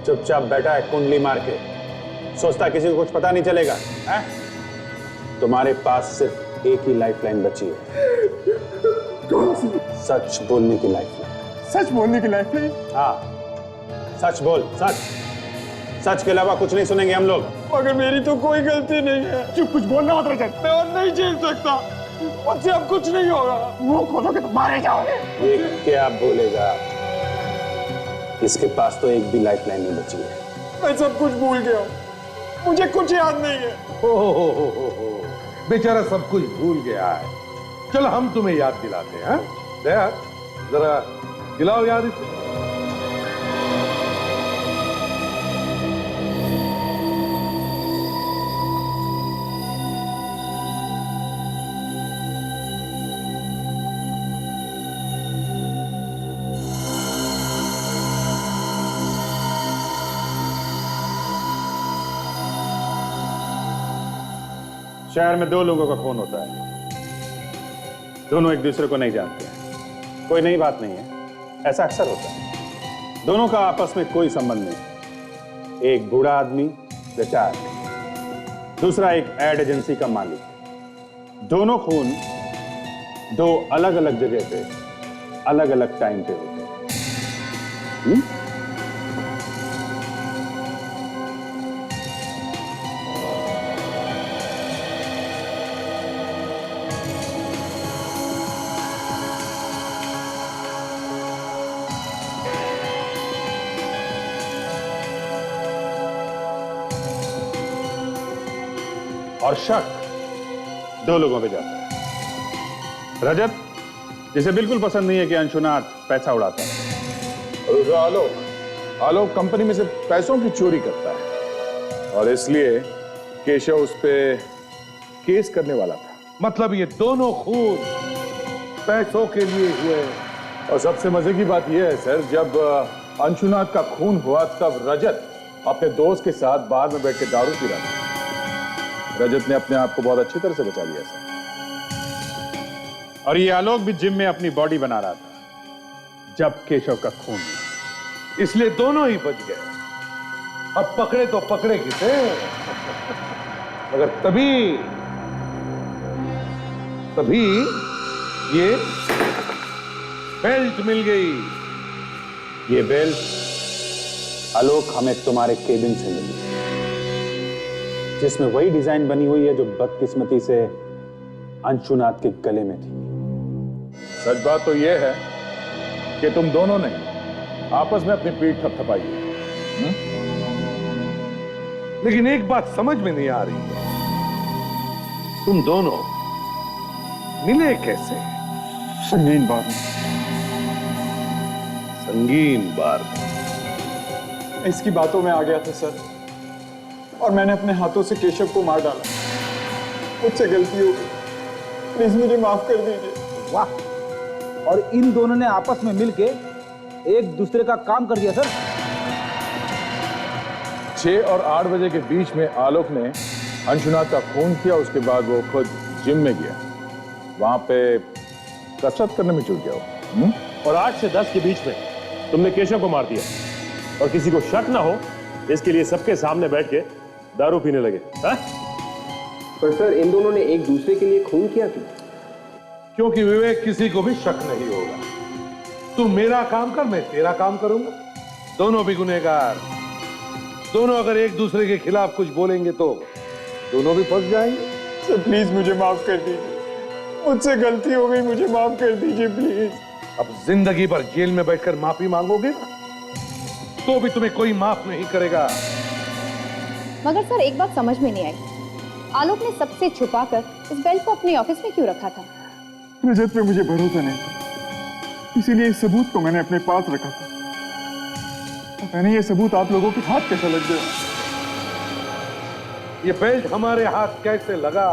चुपचाप बैठा है कुंडली मार के, सोचता किसी को कुछ पता नहीं चलेगा है? तुम्हारे पास सिर्फ एक ही लाइफलाइन बची है। सच बोलने की लाइफलाइन। सच बोलने की लाइफलाइन? हाँ, सच बोल, सच। सच के अलावा कुछ नहीं सुनेंगे हम लोग। मगर मेरी तो कोई गलती नहीं है। चुप, कुछ बोलना मत रजत। मैं और नहीं झेल सकता, मुझसे अब कुछ नहीं होगा। मुंह खोलोगे तो मारे जाओगे। ये क्या बोलेगा? इसके पास तो एक भी लाइफलाइन नहीं बची है। मैं सब कुछ भूल गया हूँ, मुझे कुछ याद नहीं है। हो, बेचारा सब कुछ भूल गया है। चलो हम तुम्हें याद दिलाते हैं। दया, जरा दिलाओ याद इसे। शहर में दो लोगों का खून होता है, दोनों एक दूसरे को नहीं जानते हैं। कोई नई बात नहीं है, ऐसा अक्सर होता है। दोनों का आपस में कोई संबंध नहीं। एक बूढ़ा आदमी रिटायर्ड, दूसरा एक एड एजेंसी का मालिक। दोनों खून दो अलग अलग जगह पे अलग अलग टाइम पे होते हैं। और शक दो लोगों पे जाता है। रजत, जिसे बिल्कुल पसंद नहीं है कि अंशुनाथ पैसा उड़ाता है। आलोक कंपनी में से पैसों की चोरी करता है और इसलिए केशव उस पे केस करने वाला था। मतलब ये दोनों खून पैसों के लिए हुए। और सबसे मजे की बात यह है सर, जब अंशुनाथ का खून हुआ तब रजत अपने दोस्त के साथ बार में बैठ के दारू पी रहा था। रजत ने अपने आप को बहुत अच्छी तरह से बचा लिया सर। और ये आलोक भी जिम में अपनी बॉडी बना रहा था जब केशव का खून हुआ। इसलिए दोनों ही बच गए। अब पकड़े तो पकड़े किसे, मगर तभी ये बेल्ट मिल गई। ये बेल्ट आलोक हमें तुम्हारे केबिन से मिली, जिसमें वही डिजाइन बनी हुई है जो बदकिस्मती से अंशुनाथ के गले में थी। सच बात तो यह है कि तुम दोनों ने आपस में अपनी पीठ थपथपाई है। लेकिन एक बात समझ में नहीं आ रही है, तुम दोनों मिले कैसे? संगीन बार में। संगीन बार में? इसकी बातों में आ गया था सर। और मैंने अपने हाथों से केशव को मार डाला। मुझसे गलती हो गई, प्लीज मुझे माफ कर दीजिए। वाह, और इन दोनों ने आपस में मिलके एक दूसरे का काम कर दिया सर। 6 और 8 बजे के बीच में आलोक ने अंशुनाथ का खून किया। उसके बाद वो खुद जिम में गया, वहां पे कसरत करने में जुट गया वो। और 8 से 10 के बीच में तुमने केशव को मार दिया और किसी को शक ना हो इसके लिए सबके सामने बैठ के दारू पीने लगे। हा? पर सर इन दोनों ने एक दूसरे के लिए खून किया क्यों? क्योंकि विवेक किसी को भी शक नहीं होगा। तू मेरा काम कर, मैं तेरा काम करूंगा, दोनों भी गुनहगार। दोनों अगर एक दूसरे के खिलाफ कुछ बोलेंगे तो दोनों भी फंस जाएंगे। सर प्लीज मुझे माफ कर दीजिए, मुझसे गलती हो गई, मुझे माफ कर दीजिए प्लीज। अब जिंदगी भर जेल में बैठकर माफी मांगोगे ना तो भी तुम्हें कोई माफ नहीं करेगा। मगर सर एक बात समझ में नहीं आई, आलोक ने सबसे छुपाकर इस बेल्ट को अपने ऑफिस में क्यों रखा था? रजत पे मुझे भरोसा नहीं था, इसीलिए इस सबूत को मैंने अपने पास रखा था। पता नहीं ये सबूत आप लोगों के हाथ कैसा लग गया। ये बेल्ट हमारे हाथ कैसे लगा,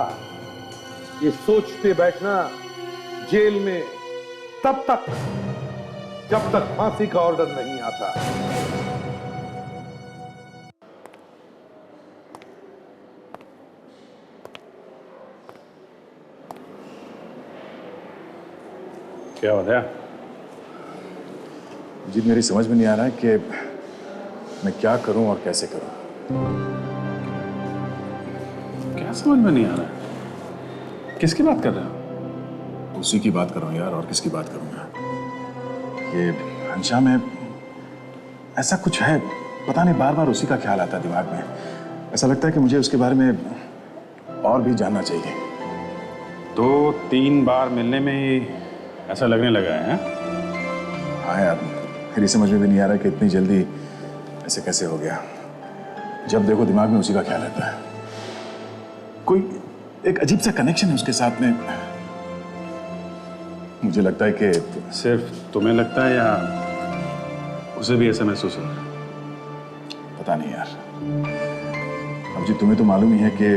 ये सोचते बैठना जेल में तब तक जब तक फांसी का ऑर्डर नहीं आता। क्या हो गया? जी मेरी समझ में नहीं आ रहा है कि मैं क्या करूं और कैसे करूं। क्या समझ में नहीं आ रहा है? किसकी बात कर रहे हो? उसी की बात कर रहा हूं यार, और किसकी बात करूंगा। ये हंशा में ऐसा कुछ है, पता नहीं, बार बार उसी का ख्याल आता है दिमाग में। ऐसा लगता है कि मुझे उसके बारे में और भी जानना चाहिए। 2-3 बार मिलने में ही ऐसा लगने लगा है? हाँ यार, मेरी समझ में भी नहीं आ रहा कि इतनी जल्दी ऐसे कैसे हो गया। जब देखो दिमाग में उसी का ख्याल रहता है। कोई एक अजीब सा कनेक्शन है उसके साथ में। मुझे लगता है कि सिर्फ तुम्हें लगता है या उसे भी ऐसा महसूस हो रहा है? पता नहीं यार। अब जी तुम्हें तो मालूम ही है कि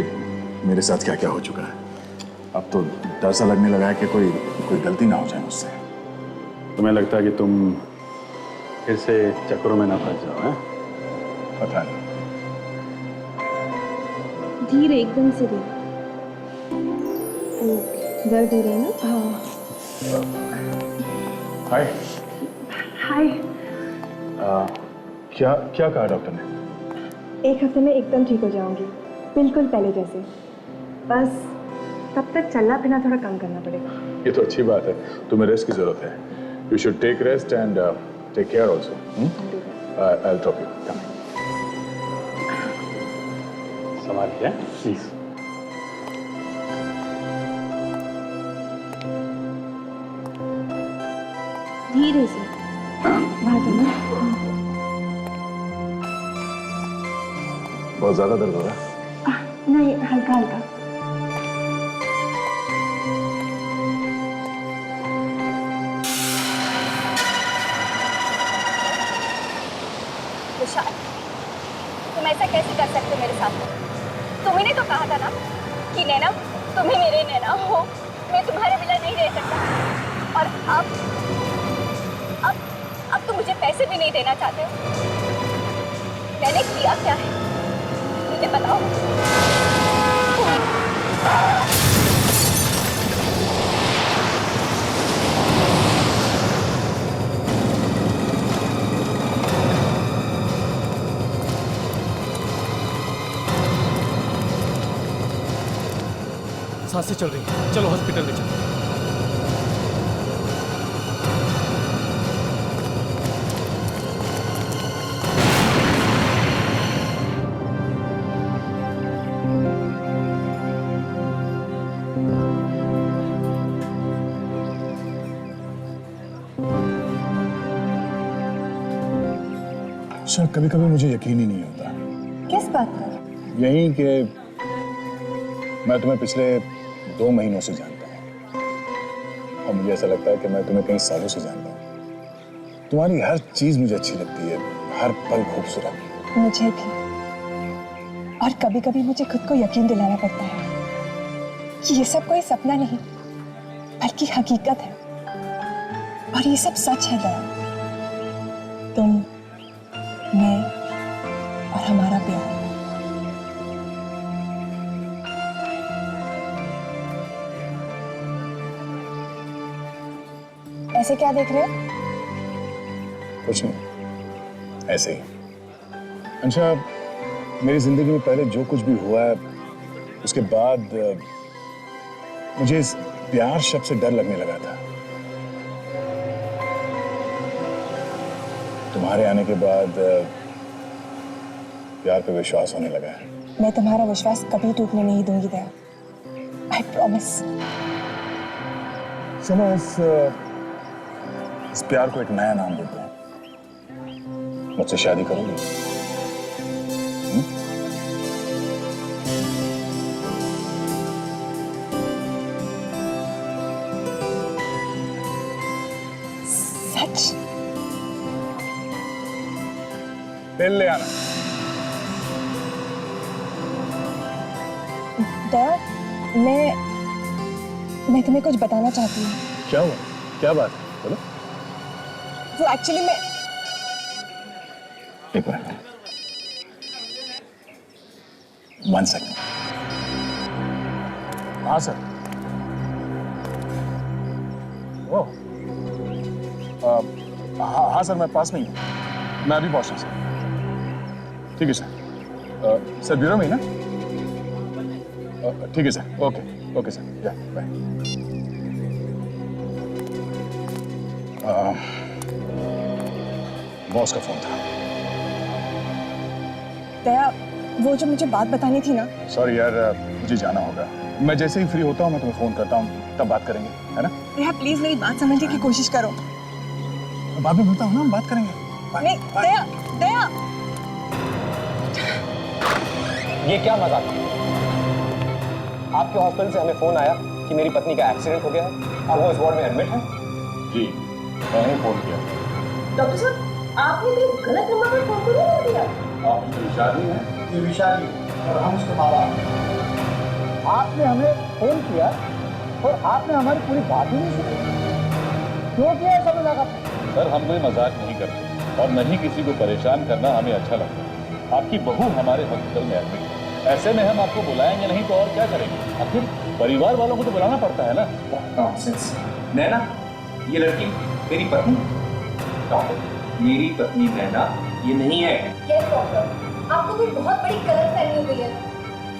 मेरे साथ क्या क्या हो चुका है। अब तो डर सा लगने लगा है कि कोई गलती ना हो जाए मुझसे। तुम्हें लगता है कि तुम फिर से चक्करों में ना फंस जाओ? है पता नहीं। धीरे, एकदम से धीरे। दर्द हो रहा है ना? हाँ। हाय। हाय। क्या कहा डॉक्टर ने? 1 हफ्ते में एकदम ठीक हो जाऊंगी, बिल्कुल पहले जैसे। बस तब तक चलना फिरना थोड़ा कम करना पड़ेगा। ये तो अच्छी बात है, तुम्हें रेस्ट की जरूरत है। You should take rest and take care also. I will drop you. संभाल के प्लीज। धीरे से। बहुत ज्यादा दर्द हो रहा है? नहीं, हल्का हल्का। विशाल, तुम ऐसा कैसे कर सकते हो मेरे साथ? तुम्ही ने तो कहा था ना कि नैना, तुम्हें मेरे नैना हो, मैं तुम्हारे बिना नहीं रह सकता। और अब तुम मुझे पैसे भी नहीं देना चाहते हो। मैंने किया क्या है मुझे बताओ। सांसें चल रही हैं, चलो हॉस्पिटल ले चलो। सर कभी कभी मुझे यकीन ही नहीं होता। किस बात पर? यही कि मैं तुम्हें पिछले 2 महीनों से जानता हूँ और मुझे ऐसा लगता है कि मैं तुम्हें कई सालों से जानता हूँ। तुम्हारी हर चीज मुझे अच्छी लगती है, हर पल खूबसूरत। मुझे भी। और कभी कभी मुझे खुद को यकीन दिलाना पड़ता है कि ये सब कोई सपना नहीं बल्कि हकीकत है, और ये सब सच है दया। तुम, मैं और हमारा प्यार। ऐसे क्या देख रहे हो? कुछ नहीं, ऐसे ही। अच्छा, मेरी जिंदगी में पहले जो कुछ भी हुआ है उसके बाद मुझे इस प्यार शब्द से डर लगने लगा था। तुम्हारे आने के बाद प्यार पे विश्वास होने लगा है। मैं तुम्हारा विश्वास कभी टूटने नहीं दूंगी दया, आई प्रॉमिस। चलो इस प्यार को एक नया नाम देते हैं। मुझसे शादी करोगी? सच? बिल ले आना। दया, मैं तुम्हें कुछ बताना चाहती हूँ। क्या हुआ? क्या बात है? बोलो। वो एक्चुअली मैं एक मिनट, 1 सेकंड। हाँ सर। ओह, हाँ सर, मैं पास में ही हूँ। मैं अभी पहुंचा सर। ठीक है सर। सर ब्यूरो में ही ना? ठीक है सर। ओके ओके सर, या बाय। बॉस का फोन था। दया, वो जो मुझे बात बतानी थी ना। सॉरी यार, मुझे जाना होगा। मैं जैसे ही फ्री होता हूँ मैं तुम्हें फोन करता हूँ, तब बात करेंगे, है ना? दया प्लीज मेरी बात समझने की कोशिश करो। बाद में बोलता हूँ ना, हम बात करेंगे। नहीं दया, दया। ये क्या मजाक? आपके हॉस्पिटल से हमें फोन आया कि मेरी पत्नी का एक्सीडेंट हो गया है और वो इस वार्ड में एडमिट है। जी, मैंने फोन किया। डॉक्टर साहब, आपने भी गलत नंबर पर फोन क्यों कर दिया? आप उसकी विशाली हैं? ये विशाली और हम उसके बाबा। आपने हमें फोन किया और आपने हमारी पूरी बात ही नहीं सुनी। क्यों किया ऐसा मजाक आपने? सर, हम कोई मजाक नहीं करते और नहीं किसी को परेशान करना हमें अच्छा लगता है। आपकी बहू हमारे हॉस्पिटल में एडमिट है, ऐसे में हम आपको बुलाएंगे नहीं तो और क्या करेंगे? आखिर परिवार वालों को तो बुलाना पड़ता है ना। नॉनसेंस। नैना, ये लड़की मेरी पत्नी? डॉक्टर, मेरी पत्नी नैना ये नहीं है। यस डॉक्टर, आपको कोई बहुत बड़ी गलतफहमी हो गई है।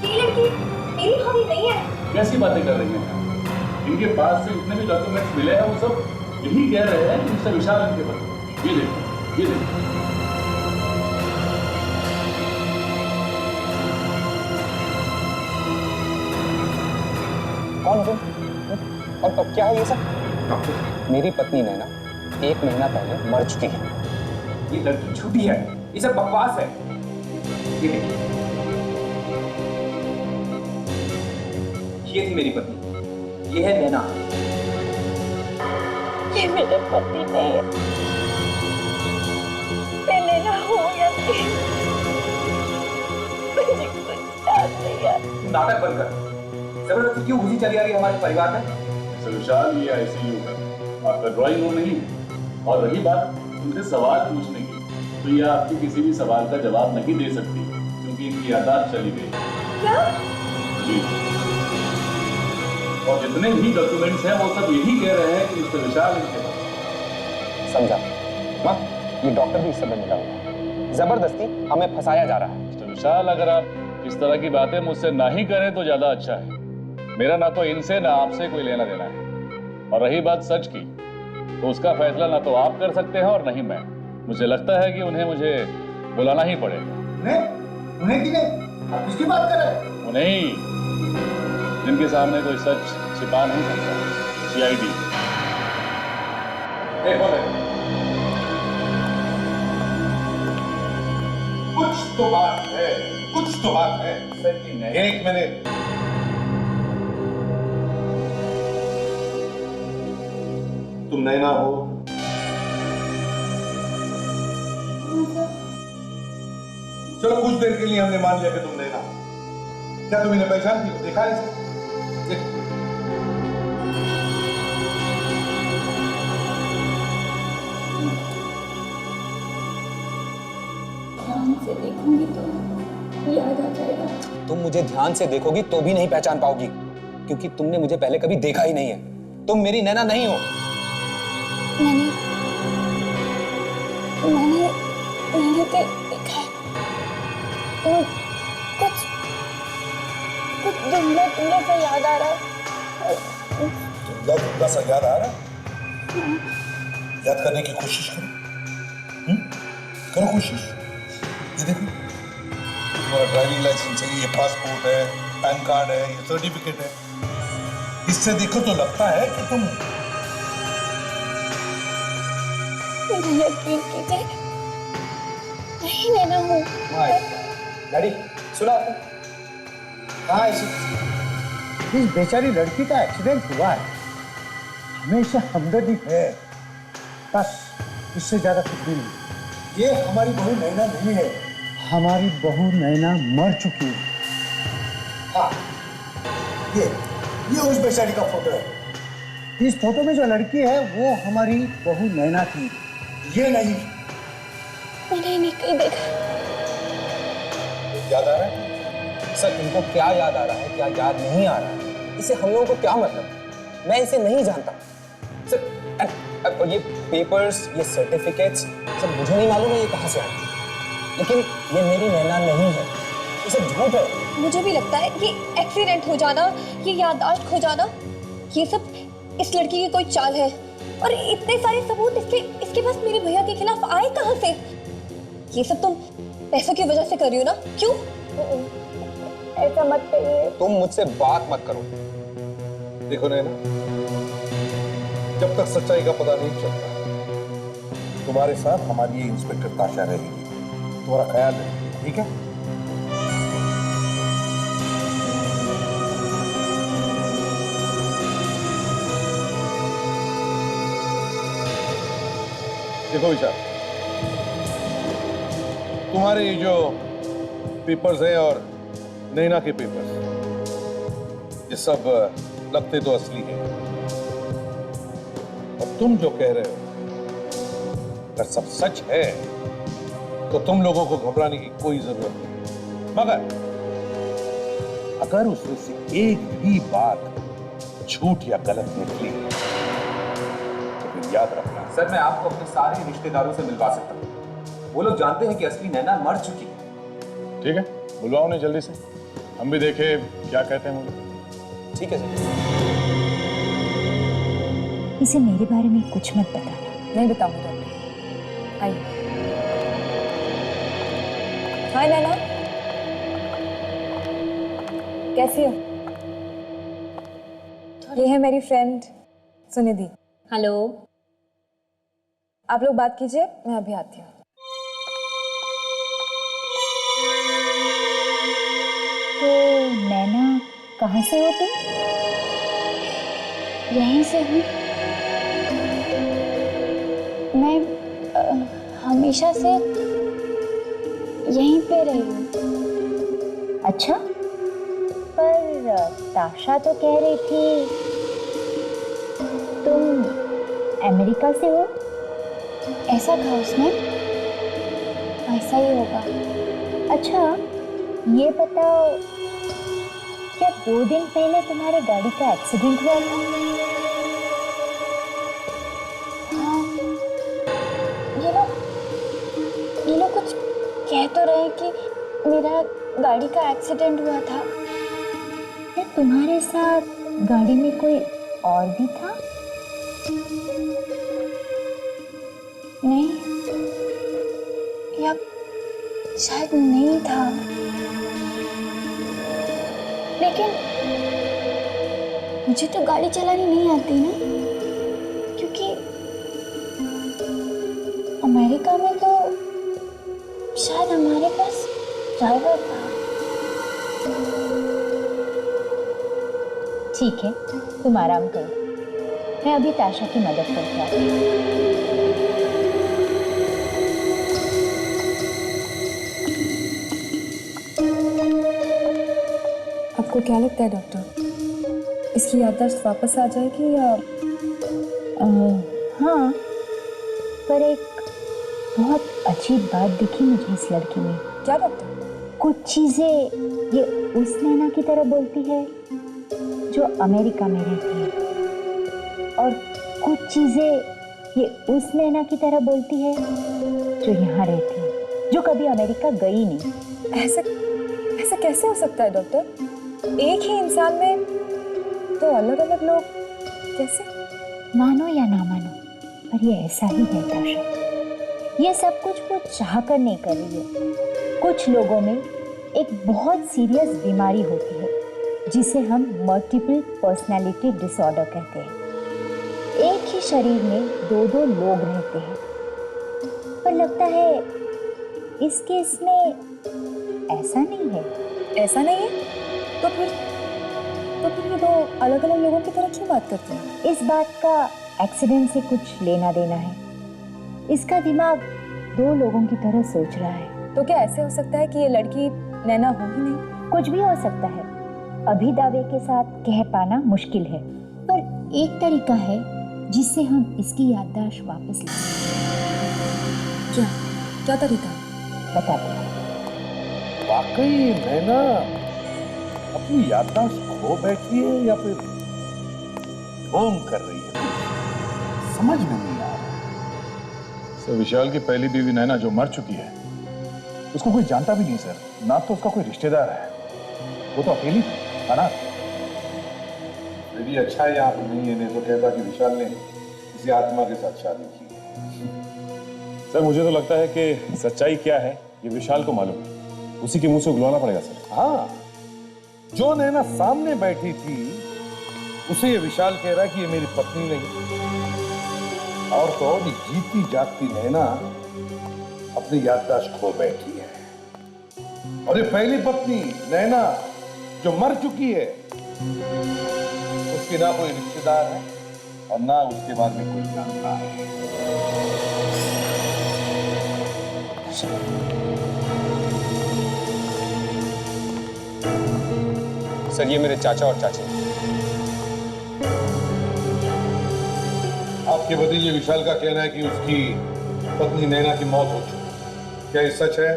ये लड़की मेरी भाभी नहीं है। कैसी बातें कर रही हैं? इनके पास से जितने भी डॉक्यूमेंट्स मिले हैं वो सब यही कह रहे हैं कि मिस्टर विशाल इनके पति। ये देखो, ये देखो। कौन हो तुम? और क्या है ये सब? डॉक्टर, मेरी पत्नी नैना 1 महीना पहले मर चुकी है। ये लड़की झूठी है, ये सब बकवास है। ये देखिए, ये थी मेरी पत्नी, ये है नैना। ये मेरे पति नहीं है। मैं नैना हूँ या नहीं? मुझे कुछ याद नहीं है। नाटक बंद कर। जबरदस्ती क्यों घुसी चली आ रही है हमारे परिवार में? मिस्टर विशाल, ये आईसीयू है, आपका ड्राइंग रूम नहीं। और रही बात उनसे सवाल पूछने की, तो ये आपके किसी भी सवाल का जवाब नहीं दे सकती क्योंकि इनकी यादाश्त चली गई। क्या? जी, और जितने भी डॉक्यूमेंट्स हैं वो सब यही कह रहे हैं कि मिस्टर विशाल इनके पास। समझा? माँ, ये डॉक्टर भी इस समय मिला हुआ, जबरदस्ती हमें फंसाया जा रहा है। मिस्टर विशाल, अगर आप इस तरह की बातें मुझसे ना ही करें तो ज्यादा अच्छा है। मेरा ना तो इनसे ना आपसे कोई लेना देना है। और रही बात सच की, तो उसका फैसला ना तो आप कर सकते हैं और नहीं मैं। मुझे लगता है कि उन्हें मुझे बुलाना ही पड़ेगा। उन्हें किन्हें? आप किसकी बात कर रहे हैं? उन्हें ही, जिनके सामने कोई सच छिपा नहीं सकता। सीआईडी। कुछ तो बात है, कुछ तो बात है। एक मिनट। तुम नैना हो? चलो कुछ देर के लिए हमने मान लिया कि तुम नैना। क्या तुम इन्हें पहचानती हो? देखा है इसे? देखो। ध्यान से देखूंगी तो याद आ जाएगा। तुम मुझे ध्यान से देखोगी तो भी नहीं पहचान पाओगी, क्योंकि तुमने मुझे पहले कभी देखा ही नहीं है। तुम मेरी नैना नहीं हो। मैंने देखा है। और कुछ धुंधला धुंधला सा याद आ रहा है। धुंधला धुंधला सा याद आ रहा है? याद करने की कोशिश करो। करो कोशिश। ये देखो, तुम्हारा ड्राइविंग लाइसेंस है, ये पासपोर्ट है, पैन कार्ड है, ये सर्टिफिकेट है। इससे देखो तो लगता है कि तुम। मुझे यकीन कीजिए, नहीं नैना हूँ। डैडी सुना आपने? हाँ, इस बेचारी लड़की का एक्सीडेंट हुआ है, हमेशा हमदर्दी है, बस इससे ज्यादा कुछ भी नहीं। ये हमारी बहू नैना नहीं है, हमारी बहू नैना मर चुकी है। हाँ, ये उस बेचारी का फोटो है। इस फोटो में जो लड़की है वो हमारी बहू नैना थी, ये नहीं। मैंने इन्हें कहीं देखा। याद आ रहा है? सर, तुमको क्या याद आ रहा है, क्या याद नहीं आ रहा है, इससे हम लोगों को क्या मतलब? मैं इसे नहीं जानता सर। और ये पेपर्स, ये सर्टिफिकेट्स सब मुझे नहीं मालूम है ये कहाँ से आए, लेकिन ये मेरी नैना नहीं है, ये सब झूठ है। मुझे भी लगता है ये एक्सीडेंट हो जाना, ये याददाश्त खो जाना, ये सब इस लड़की की कोई चाल है। और इतने सारे सबूत इसके पास मेरे भैया के खिलाफ आए कहाँ से? ये सब तुम पैसों की वजह से कर रही हो ना? क्यों? ऐसा मत करिए। तुम मुझसे बात मत करो। देखो नैना, जब तक सच्चाई का पता नहीं चलता, तुम्हारे साथ हमारी ये इंस्पेक्टर ताशा रहेगी। तुम्हारा ख्याल रखिए, ठीक है? देखो विशाल, तुम्हारे ये जो पेपर्स हैं और नैना के पेपर्स, ये सब लगते तो असली हैं। और तुम जो कह रहे हो अगर सब सच है तो तुम लोगों को घबराने की कोई जरूरत नहीं। मगर अगर उसमें से एक भी बात झूठ या गलत निकली तो फिर याद रखना। सर, मैं आपको अपने सारे रिश्तेदारों से मिलवा सकता हूँ। वो लोग जानते हैं कि असली नैना मर चुकी है। ठीक है, बुलवाओ उन्हें जल्दी से, हम भी देखें क्या कहते हैं मुझे। ठीक है सर। इसे मेरे बारे में कुछ मत बताना। नहीं बताऊंगा। आइए। हाय नैना, कैसी हो? ये है मेरी फ्रेंड सुनिधि। हेलो। आप लोग बात कीजिए, मैं अभी आती हूँ। तो नैना, कहाँ से हो तुम? यहीं से हूँ। मैं हमेशा से यहीं पे रही हूँ। अच्छा, पर ताशा तो कह रही थी तुम अमेरिका से हो। ऐसा था उसने? ऐसा ही होगा। अच्छा, ये बताओ, क्या 2 दिन पहले तुम्हारे गाड़ी का एक्सीडेंट हुआ था? हाँ, ये लोग कुछ कह तो रहे कि मेरा गाड़ी का एक्सीडेंट हुआ था। क्या तुम्हारे साथ गाड़ी में कोई और भी था? नहीं, या शायद नहीं था। लेकिन मुझे तो गाड़ी चलानी नहीं आती ना, क्योंकि अमेरिका में तो शायद हमारे पास ड्राइवर था। ठीक है, तुम आराम करो, मैं अभी ताशा की मदद करके आती हूँ। आपको क्या लगता है डॉक्टर, इसकी याददाश्त वापस आ जाएगी या? हाँ, पर एक बहुत अजीब बात दिखी मुझे इस लड़की में। क्या डॉक्टर? कुछ चीजें ये उस नैना की तरह बोलती है जो अमेरिका में रहती है, और कुछ चीजें ये उस नैना की तरह बोलती है जो यहाँ रहती है, जो कभी अमेरिका गई नहीं। ऐसा कैसे हो सकता है डॉक्टर? एक ही इंसान में दो अलग अलग लोग कैसे? मानो या ना मानो, पर ये ऐसा ही है ताशा। ये सब कुछ वो चाह कर नहीं कर रही है। कुछ लोगों में एक बहुत सीरियस बीमारी होती है जिसे हम मल्टीपल पर्सनालिटी डिसऑर्डर कहते हैं। एक ही शरीर में दो दो लोग रहते हैं, पर लगता है इस केस में ऐसा नहीं है। ऐसा नहीं है? तो फिर ये दो अलग अलग लोगों की तरह क्यों बात करते हैं? इस बात का एक्सीडेंट से कुछ लेना देना है। इसका दिमाग दो लोगों की तरह सोच रहा है। तो क्या ऐसे हो सकता है कि ये लड़की नैना हो ही नहीं? कुछ भी हो सकता है, अभी दावे के साथ कह पाना मुश्किल है, पर एक तरीका है जिससे हम इसकी याददाश्त वापस ले सकते। क्या तरीका? बता दो। वाकई नैना अपनी याददाश्त खो बैठी है या फिर ढोंग कर रही है, समझ में नहीं आ रहा। सर, विशाल की पहली बीवी नैना जो मर चुकी है, उसको कोई जानता भी नहीं सर, ना तो उसका कोई रिश्तेदार है, वो तो अकेली है ना। मेरी अच्छा है आप नहीं है, नहीं तो कहता कि विशाल ने किसी आत्मा के साथ शादी की। सर मुझे तो लगता है कि सच्चाई क्या है ये विशाल को मालूम है, उसी के मुंह से उगलवाना पड़ेगा सर। हाँ, जो नैना सामने बैठी थी उसे ये विशाल कह रहा है कि ये मेरी पत्नी नहीं, और तो और जीती जागती नैना अपनी याददाश्त खो बैठी है। और ये पहली पत्नी नैना जो मर चुकी है, उसकी ना कोई रिश्तेदार है और ना उसके बारे में कोई जानता है। सर ये मेरे चाचा और चाची। आपके भतीजे विशाल का कहना है कि उसकी पत्नी नैना की मौत हो चुकी है, क्या ये सच है?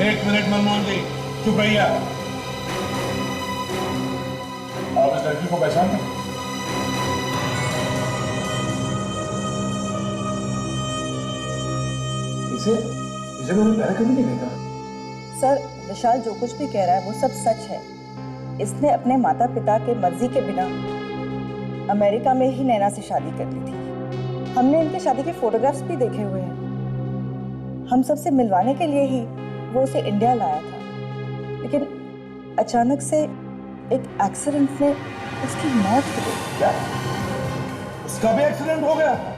एक मिनट मनमोहन जी, चुप रहिए। आप इस लड़की को पहचानते हैं? इसे मैंने पहले कभी नहीं देखा। सर, विशाल जो कुछ भी कह रहा है वो सब सच है। इसने अपने माता पिता के मर्जी के बिना अमेरिका में ही नैना से शादी कर ली थी। हमने इनके शादी के फोटोग्राफ्स भी देखे हुए हैं। हम सबसे मिलवाने के लिए ही वो उसे इंडिया लाया था, लेकिन अचानक से एक एक्सीडेंट में उसकी मौत हो गई। क्या? उसका भी एक्सीडेंट हो गया था?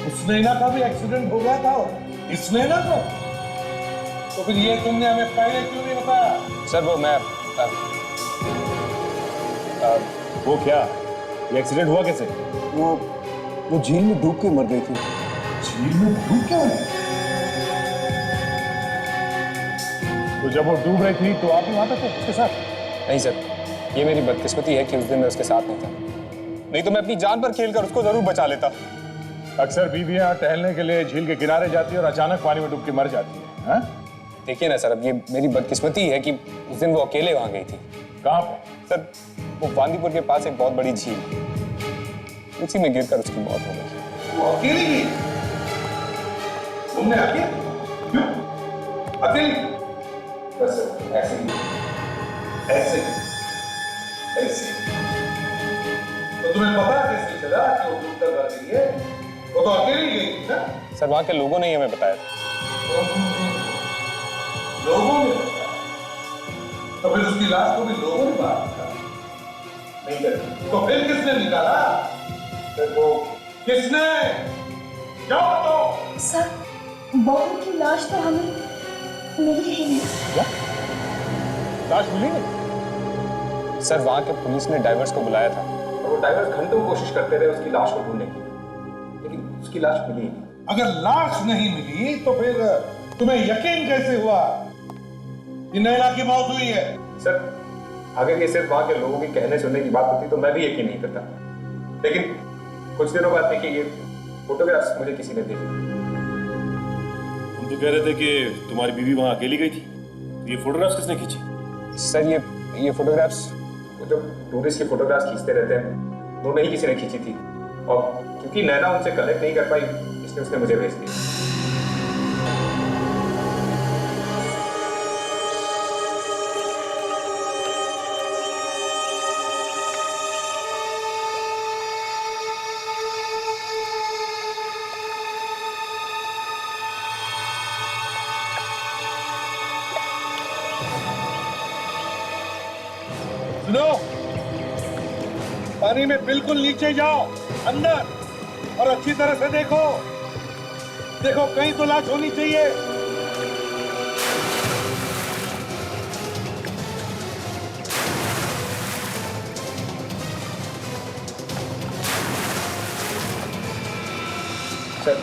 उस नैना का भी एक्सीडेंट हो गया था और इस नैना का? तो फिर ये तुमने हमें पहले क्यों नहीं बताया? सर वो मैं वो क्या, ये एक्सीडेंट हुआ कैसे? वो झील में डूब के मर गई थी। झील में डूब के? तो जब वो डूब रही थी तो आप भी वहां पे थे उसके साथ? नहीं सर, ये मेरी बदकिस्मती है कि उस दिन मैं उसके साथ नहीं था, नहीं तो मैं अपनी जान पर खेलकर उसको जरूर बचा लेता। अक्सर बीवियां टहलने के लिए झील के किनारे जाती है और अचानक पानी में डूब के मर जाती है। देखिए ना सर, अब ये मेरी बदकिस्मती है कि उस दिन वो अकेले वहां गई थी। कहाँ पे? सर वो बांदीपुर के पास एक बहुत बड़ी झील, उसी में गिरकर उसकी मौत हो गई। वो अकेली गई? तुमने अकेले? क्यों अकेली? बस ऐसे ही, ऐसे ही, ऐसे ही। तो तुम्हें पता कैसे चला कि वो डूब कर मर गई है? वो तो अकेली गई थी ना? सर वहां के लोगों ने ही हमें बताया था। लोगों ने बताया? तो फिर उसकी लाश को भी लोगों ने मारा था? नहीं कर। तो फिर किसने निकाला? देखो किसने? जाओ तो। सर, बहू की लाश तो हमें मिली ही नहीं। क्या? लाश मिली नहीं? सर वहां के पुलिस ने डाइवर्स को बुलाया था और वो डाइवर्स घंटों कोशिश करते रहे उसकी लाश को ढूंढने की, लेकिन उसकी लाश मिली नहीं। अगर लाश नहीं मिली तो फिर तुम्हें यकीन कैसे हुआ कि नैना की मौत हुई है? सर अगर ये सिर्फ वहां के लोगों के कहने सुनने की बात होती तो मैं भी यकीन नहीं करता, लेकिन कुछ दिनों बाद देखिए ये फोटोग्राफ्स मुझे किसी ने भेजी। तुम तो कह रहे थे कि तुम्हारी बीवी वहां अकेली गई थी, तो ये फोटोग्राफ्स किसने खींची? सर ये फोटोग्राफ्स जो टूरिस्ट की फोटोग्राफ्स खींचते रहते हैं, उन्होंने ही किसी ने खींची थी, और क्योंकि नैना उनसे कनेक्ट नहीं कर पाई इसलिए उसने मुझे भेज दी। सुनो, पानी में बिल्कुल नीचे जाओ, अंदर, और अच्छी तरह से देखो। देखो कहीं तो लाश होनी चाहिए। सर,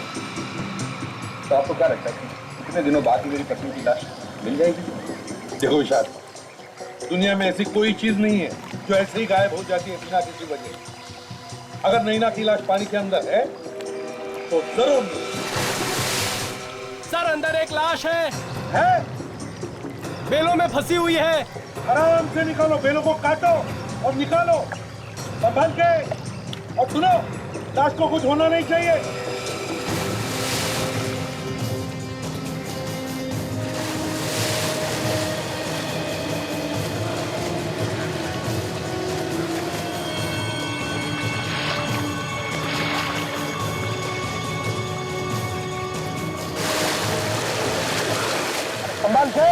तो आपको क्या लगता है कि कितने दिनों बाद ही मेरी पत्नी की लाश मिल जाएगी? देखो विशाल, दुनिया में ऐसी कोई चीज नहीं है जो ऐसे ही गायब हो जाती है बिना किसी वजह। अगर नैना की लाश पानी के अंदर है तो जरूर सर अंदर एक लाश है? बेलों में फंसी हुई है। आराम से निकालो, बेलों को काटो और निकालो संभाल के। और सुनो, लाश को कुछ होना नहीं चाहिए। संभाल के।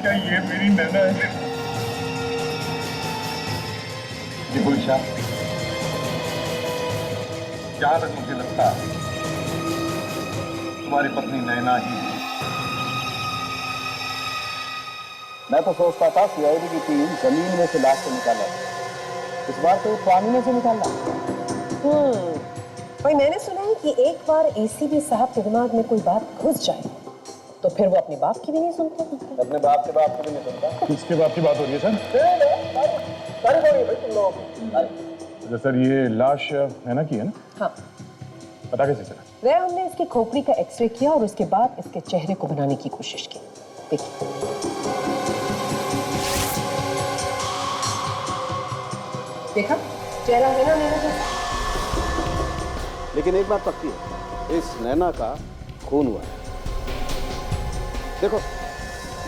क्या ये मेरी नैना है? देखो ईशा, जहां तक मुझे लगता है तुम्हारी पत्नी नैना ही है। मैं तो सोचता था सीआईडी की टीम जमीन में से लाश को निकाला, इस बार तो पानी में से निकाला। भाई मैंने सुना है कि एक बार एसीपी साहब के दिमाग में कोई बात घुस जाए तो फिर वो अपने बाप की भी नहीं सुनते। अपने बाप के बाप को भी नहीं सुनता। किसके बाप की बात हो रही है सर? भाई तुम लोग। अच्छा सर, ये लाश नैना की है ना? हाँ। पता कैसे चला? वह हमने इसकी खोपड़ी का एक्सरे किया और उसके बाद इसके चेहरे को बनाने की कोशिश की। देखिए, देखा चेहरा है ना नैना जैसा। लेकिन एक बात पक्की है, इस नैना का खून हुआ है। देखो,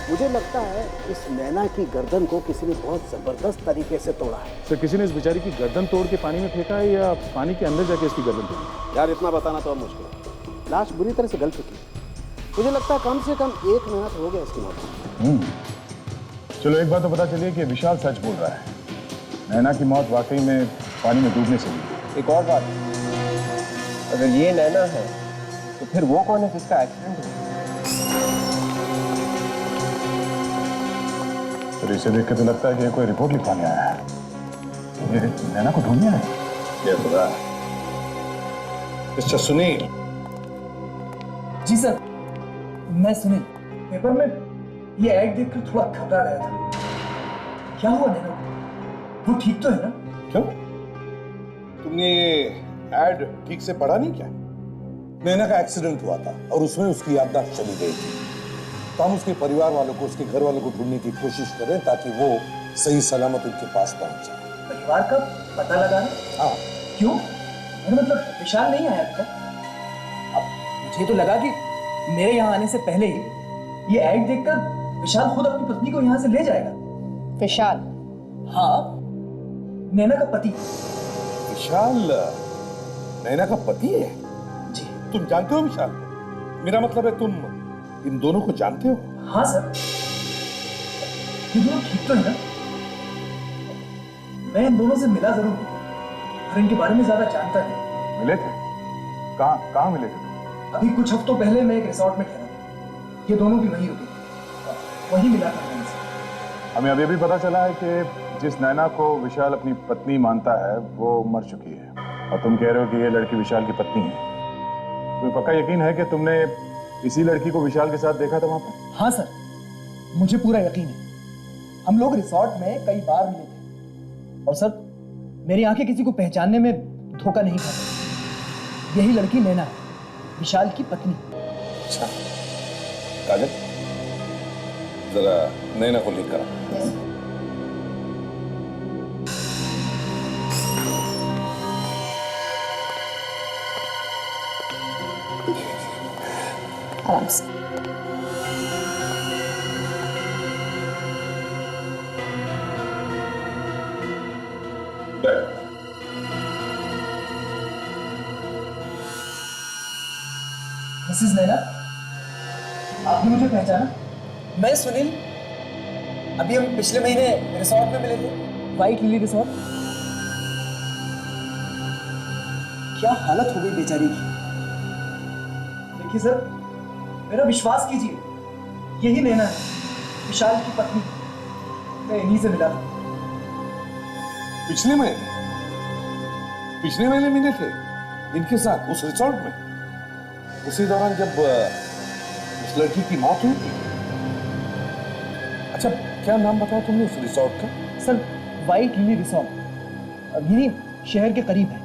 मुझे लगता है इस नैना की गर्दन को किसी ने बहुत जबरदस्त तरीके से तोड़ा है। सर, किसी ने इस बेचारी की गर्दन तोड़ के पानी में फेंका है या पानी के अंदर जाके इसकी गर्दन तोड़ी? यार इतना बताना तो अब मुश्किल है। लाश बुरी तरह से गल चुकी है। मुझे लगता है कम से कम 1 महीना तो हो गया इसकी मौत। चलो एक बात तो पता चलिए कि विशाल सच बोल रहा है। नैना की मौत वाकई में पानी में डूबने से हुई। एक और बात, अगर ये नैना है तो फिर वो कौन है जिसका एक्सीडेंट हुआ? तो इसे देख के तो लगता है कि ये कोई रिपोर्ट लिखवाने आया है। ये नैना को ढूंढने आया है। ये तो मिस्टर सुनील। जी सर, मैं सुनील। पेपर में ये ऐड देखकर थोड़ा घबरा गया था। क्या हुआ नैना को? वो ठीक तो है ना? क्यों? तुमने ये ऐड ठीक से पढ़ा नहीं क्या? नैना का एक्सीडेंट हुआ था और उसमें उसकी याददाश्त चली गई थी। तो हम उसके परिवार वालों को, उसके घर वालों को ढूंढने की कोशिश करें ताकि वो सही सलामत उनके पास पहुंच जाए। परिवार का पता लगाना? हाँ। क्यों? मतलब विशाल नहीं आया था? अब मुझे तो लगा कि मेरे यहाँ आने से पहले ही ये ऐड देखकर विशाल खुद अपनी पत्नी को यहाँ से ले जाएगा। विशाल? हाँ, नैना का पति। विशाल नैना का पति है? जी। तुम जानते हो विशाल? मेरा मतलब है तुम इन दोनों को जानते हो? हाँ सर, ये दोनों ठीक तो है ना? मैं इन दोनों से मिला जरूर हूं, पर इनके बारे में ज्यादा जानता नहीं। मिले थे? कहाँ मिले थे? अभी कुछ हफ्तों पहले मैं एक रिसोर्ट में ठहरा था। ये दोनों भी वहीं रुके, वहीं मिला था इनसे। हमें अभी भी पता चला है कि जिस नैना को विशाल अपनी पत्नी मानता है वो मर चुकी है, और तुम कह रहे हो कि ये लड़की विशाल की पत्नी है। तुम्हें पक्का यकीन है कि तुमने इसी लड़की को विशाल के साथ देखा था वहां पर? हाँ सर, मुझे पूरा यकीन है। हम लोग रिसोर्ट में कई बार मिले थे, और सर मेरी आंखें किसी को पहचानने में धोखा नहीं खाती। यही लड़की नैना है, विशाल की पत्नी। अच्छा काजल, जरा नैना को लेकर आ। आराम से। मिसेस नैना, आपने मुझे पहचाना? मैं सुनील। अभी हम पिछले महीने रिसोर्ट में मिले थे, व्हाइट लिली रिसोर्ट। क्या हालत हो गई बेचारी की। देखिए सर, मेरा विश्वास कीजिए, यही नैना है, विशाल की पत्नी। मैं इन्हीं से मिला था। पिछले महीने मिले थे इनके साथ उस रिसोर्ट में, उसी दौरान जब उस लड़की की मौत हुई थी। अच्छा, क्या नाम बताया तुमने उस रिसोर्ट का? सर, व्हाइट लिली रिसोर्ट, यही शहर के करीब है,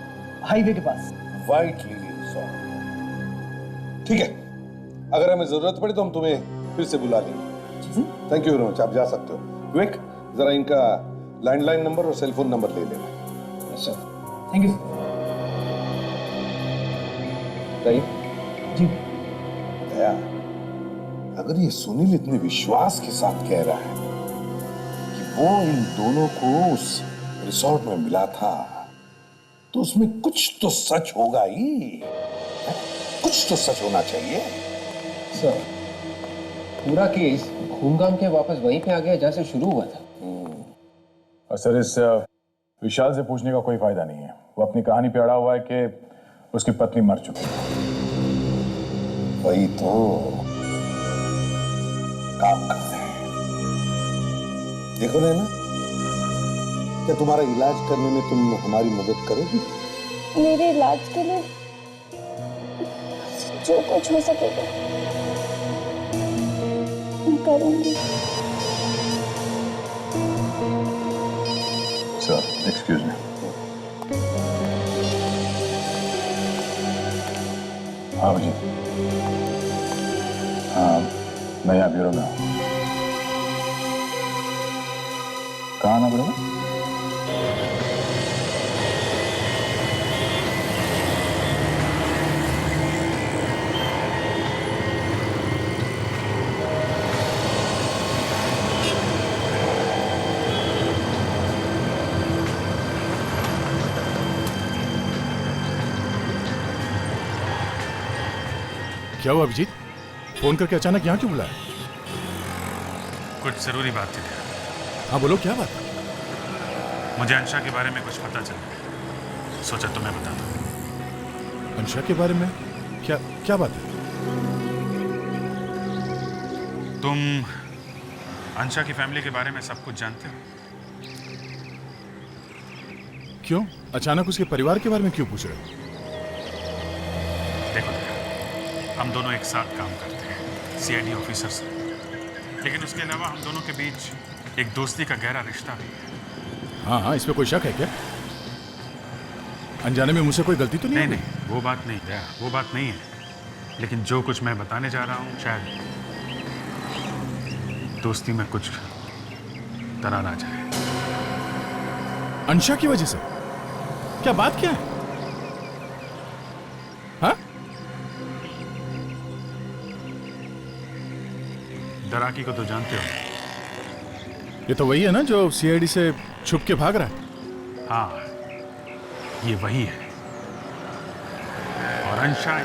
हाईवे के पास। व्हाइट लिली रिसोर्ट, ठीक है। अगर हमें जरूरत पड़े तो हम तुम्हें फिर से बुला लेंगे। थैंक यू वेरी मच, आप जा सकते हो। विवेक, जरा इनका लैंडलाइन नंबर और सेल फोन नंबर ले लेना। अच्छा, थैंक यू जी। दया, अगर ये सुनील इतने विश्वास के साथ कह रहा है कि वो इन दोनों को उस रिसोर्ट में मिला था, तो उसमें कुछ तो सच होगा ही। कुछ तो सच होना चाहिए। सर, पूरा केस घूम घाम के वापस वहीं पे आ गया जहां से शुरू हुआ था। और सर, इस विशाल से पूछने का कोई फायदा नहीं है। वो अपनी कहानी पे अड़ा हुआ है कि उसकी पत्नी मर चुकी है। वही तो काम करते हैं। देखो नैना, क्या तुम्हारा इलाज करने में तुम हमारी मदद करोगी? मेरे इलाज के लिए जो कुछ हो सकेगा मैं करूंगी। Sir, excuse me. हाँ जी, हाँ, मैं यहाँ ब्यूरो में हूँ। कहाँ आना पड़ेगा? क्या हुआ अभिजीत? फोन करके अचानक यहाँ क्यों बुलाया? कुछ जरूरी बात थी। हाँ बोलो, क्या बात? मुझे अंशा के बारे में कुछ पता चला, सोचा तुम्हें बता दूं। अंशा के बारे में? क्या क्या बात है? तुम अंशा की फैमिली के बारे में सब कुछ जानते हो? क्यों अचानक उसके परिवार के बारे में क्यों पूछ रहे हो? देखो, हम दोनों एक साथ काम करते हैं, सीआईडी ऑफिसर से, लेकिन उसके अलावा हम दोनों के बीच एक दोस्ती का गहरा रिश्ता भी है। हाँ हाँ, इसमें कोई शक है क्या? अनजाने में मुझसे कोई गलती तो नहीं? नहीं, वो बात नहीं है, वो बात नहीं है। लेकिन जो कुछ मैं बताने जा रहा हूँ, शायद दोस्ती में कुछ दरार आ जाए। अंशा की वजह से? क्या बात क्या है? हाँ? दराकी को तो जानते हो? ये तो वही है ना जो सीआईडी से छुप के भाग रहा है? हाँ, ये वही है। और अंशा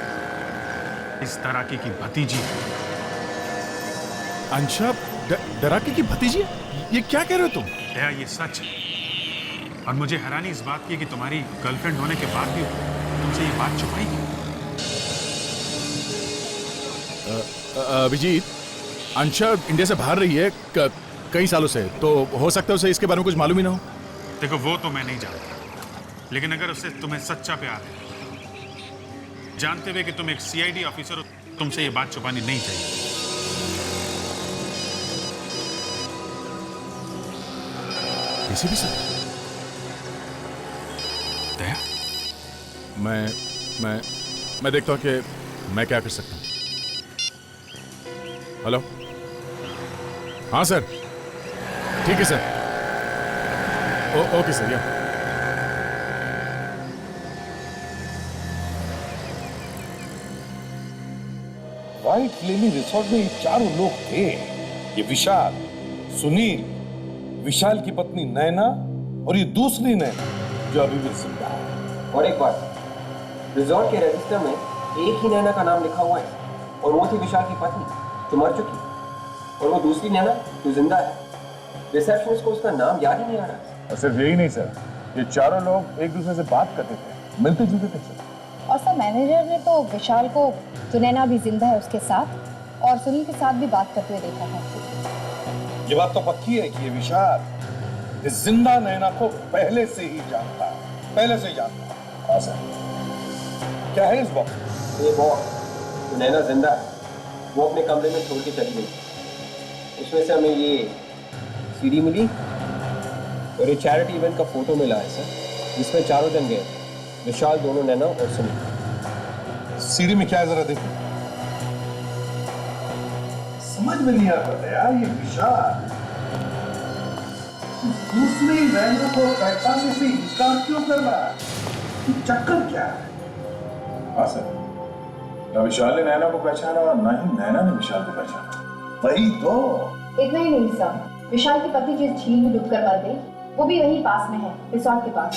इस दराकी की भतीजी है। अंशा डराके की भतीजी, ये क्या कह रहे हो तुम? दया, ये सच है। और मुझे हैरानी इस बात की कि तुम्हारी गर्लफ्रेंड होने के बाद भी तुमसे ये बात छुपाई क्यों? अभिजीत, अंशा इंडिया से बाहर रही है कई सालों से, तो हो सकता है उसे इसके बारे में कुछ मालूम ही ना हो। देखो, वो तो मैं नहीं जानता, लेकिन अगर उससे तुम्हें सच्चा प्यार है, जानते हुए कि तुम एक सीआईडी ऑफिसर हो, तुमसे ये बात छुपानी नहीं चाहिए। एसीपी सर, दया, मैं देखता हूँ कि मैं क्या कर सकता हूँ। हेलो, हाँ सर, ठीक है सर। ओके सर, या व्हाइट लिली रिसोर्ट में ये चारों लोग थे। ये विशाल, सुनील, विशाल की पत्नी नैना और ये दूसरी नैना जो अभी भी जिंदा है। और एक बात, रिजॉर्ट के रजिस्टर में एक ही नैना का नाम लिखा हुआ है, और वो थी विशाल की पत्नी जो मर चुकी, और वो दूसरी नैना जो जिंदा है। रिसेप्शनिस्ट को उसका नाम याद ही नहीं आ रहा। और सिर्फ यही नहीं सर, ये चारों लोग एक दूसरे से बात करते थे, मिलते जुलते थे सर। और सर, मैनेजर ने तो विशाल को, जो नैना भी जिंदा है उसके साथ, और सुनील के साथ भी बात करते हुए देखा है। ये बात तो पक्की है कि ये विशाल इस जिंदा नैना को पहले से ही जानता है, पहले से ही जानता है। हाँ सर। क्या है इस बॉक्स? ये बॉक्स जो नैना जिंदा है वो अपने कमरे में छोड़ के चली गई। उसमें से हमें ये सीडी मिली और ये चैरिटी इवेंट का फोटो मिला है सर, जिसमें चारों जन गए, विशाल, दोनों नैना और सुनील। सीडी में क्या है जरा देखो। समझ में नहीं आता यार, ये विशाल दूसरी नैना को पहचानने से इंकार क्यों कर रहा है? चक्कर क्या है? हाँ सर, ना विशाल ने नैना को पहचाना और ना ही नैना ने विशाल को पहचाना। वही तो। इतना ही नहीं सर, विशाल की पत्नी जिस झील में डूबकर मर गई, वो भी वहीं पास में है, रिसोर्ट के पास।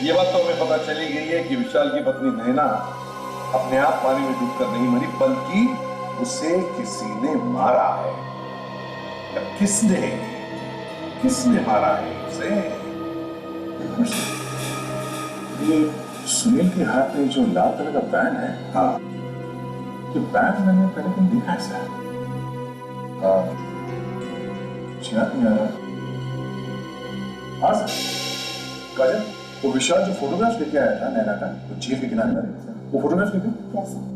ये बात तो हमें पता चली गई है कि विशाल की पत्नी नैना अपने आप पानी में डूबकर नहीं मरी, बल्कि उसे किसी ने मारा है। किसने मारा है उसे? ये सुनील के हाथ में जो लाल कलर का बैंड है, हाँ, ये बैंड मैंने पहले कहीं देखा है सर। याद नहीं आ रहा। हाँ सर, काजल, वो विशाल जो फोटोग्राफ लेके आया था नैना का, वो झील के किनारे वाले, वो फोटोग्राफ लेके? Yes sir.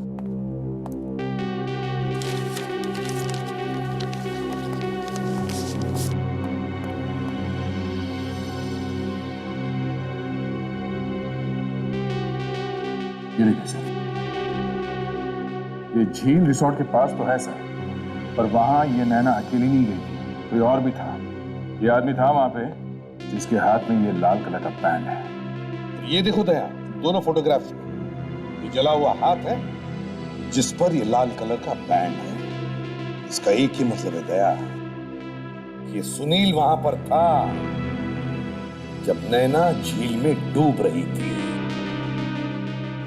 ये देखिए सर, ये झील रिसोर्ट के पास तो है सर, पर वहां ये नैना अकेली नहीं गई थी, कोई और भी था। ये आदमी था वहां पे जिसके हाथ में ये लाल कलर का बैंड है। ये देखो दया, दोनों फोटोग्राफ्स में ये जला हुआ हाथ है जिस पर ये लाल कलर का बैंड है। इसका एक ही मतलब है दया, कि सुनील वहां पर था जब नैना झील में डूब रही थी।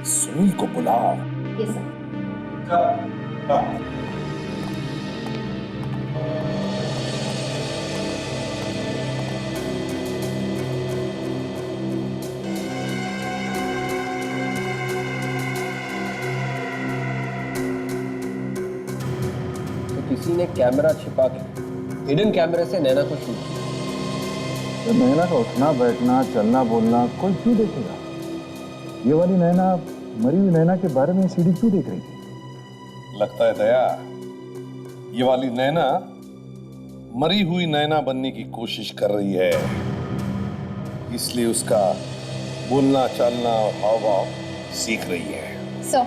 सुनील को बुलाओ। Yes sir. किसी ने कैमरा छिपा के हिडन कैमरे से नैना को शूट किया। तो नैना का उठना बैठना, चलना बोलना कोई क्यों देखेगा? ये वाली नैना, मरी हुई नैना के बारे में सीडी क्यों देख रही थी? लगता है दया, ये वाली नैना मरी हुई नैना बनने की कोशिश कर रही है, इसलिए उसका बोलना, चालना और हाव भाव सीख रही है। सर,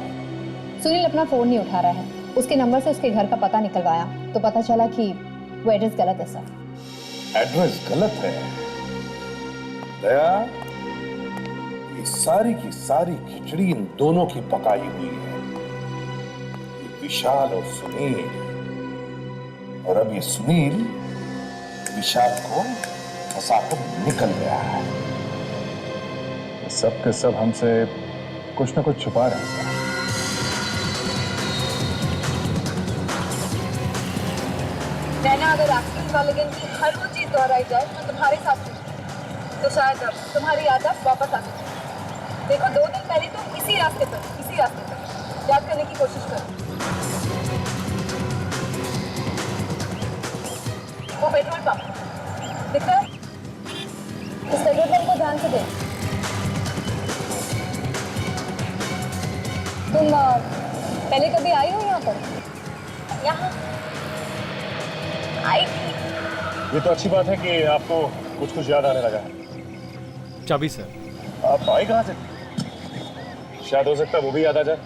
सुनील अपना फोन नहीं उठा रहा है। उसके नंबर से उसके घर का पता निकलवाया तो पता चला कि वो एड्रेस गलत है सर। एड्रेस गलत है? दया, ये सारी की सारी खिचड़ी इन दोनों की पकाई हुई है, ये विशाल और सुनील। और अब ये सुनील विशाल को फंसाकर निकल गया है। सब के सब हमसे कुछ ना कुछ छुपा रहे हैं सर। नैना अगर एक्सीडेंट वाले दिन की हर वो चीज दोहराई जाए तो तुम्हारे साथ भी, तो शायद अब तुम्हारी याददाश्त वापस आ सकती है। देखो 2 दिन पहले तुम इसी रास्ते पर याद करने की कोशिश करो। वो पेट्रोल पंप दिख रहा है? इस पेट्रोल पंप को ध्यान से देख। तुम पहले कभी आई हो यहाँ पर? यहाँ आई थी। ये तो अच्छी बात है कि आपको कुछ कुछ याद आने लगा है। चाबी सर। आप आए कहाँ से? शायद हो सकता है वो भी याद आ जाए।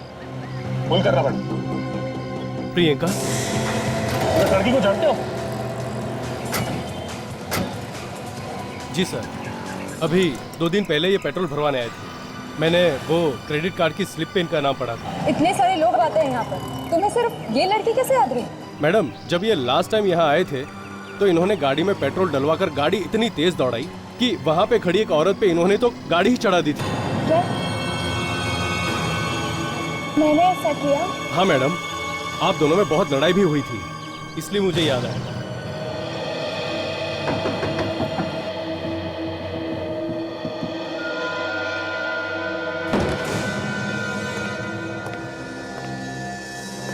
फोन करना पड़ेगा। प्रियंका, उस लड़की को जानते हो? जी सर, अभी 2 दिन पहले ये पेट्रोल भरवाने आए थे। मैंने वो क्रेडिट कार्ड की स्लिप पे इनका नाम पढ़ा था। इतने सारे लोग आते हैं यहाँ पर, तुम्हें सिर्फ ये लड़की कैसे याद रही? मैडम, जब ये लास्ट टाइम यहाँ आए थे तो इन्होंने गाड़ी में पेट्रोल डलवाकर गाड़ी इतनी तेज दौड़ाई कि वहाँ पे खड़ी एक औरत पे इन्होंने तो गाड़ी ही चढ़ा दी थी। क्या? मैंने ऐसा किया? हाँ मैडम, आप दोनों में बहुत लड़ाई भी हुई थी, इसलिए मुझे याद आया।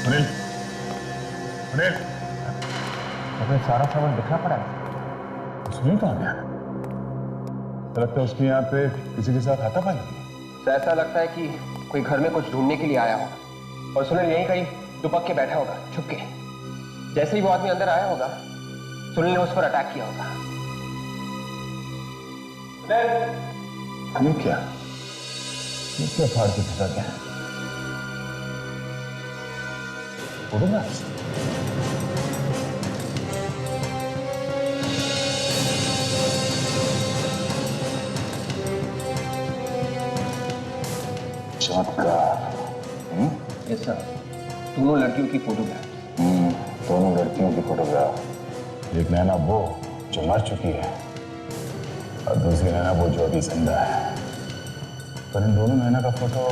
अनिल, अनिल, अपने सारा सामान दिखा पड़ा है। सुनील कहाँ गया? तो लगता है उसके यहाँ पे किसी के साथ हाथापाई हुई। तो ऐसा लगता है कि कोई घर में कुछ ढूंढने के लिए आया होगा और सुनील यहीं कहीं दुपक के बैठा होगा छुप के। जैसे ही वो आदमी अंदर आया होगा, सुनील ने उस पर अटैक किया होगा। ये क्या? ये क्या फाड़ के फंसा गया? फोटोग्राफ्स? चमत्कार। यस सर, दोनों लड़कियों की फोटोग्राफ। दोनों लड़कियों की फोटोग्राफ। एक नैना वो जो मर चुकी है और दूसरी नैना वो जो अभी जिंदा है। पर इन दोनों नैना का फोटो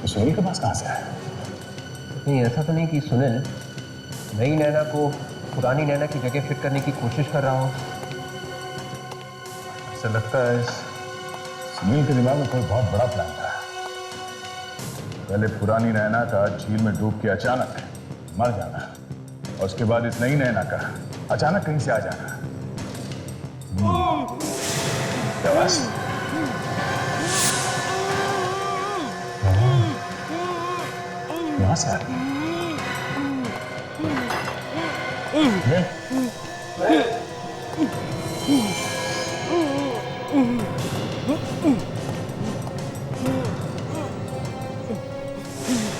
सुनील के पास कहाँ से आया? नहीं, ऐसा तो नहीं कि सुनील नई नैना को पुरानी नैना की जगह फिट करने की कोशिश कर रहा हो। ऐसा लगता है सुनील के दिमाग में कोई बहुत बड़ा प्लान था। पहले पुरानी नैना का झील में डूब के अचानक मर जाना और उसके बाद इस नई नैना का अचानक कहीं से आ जाना। क्या बस? यहाँ से आ रही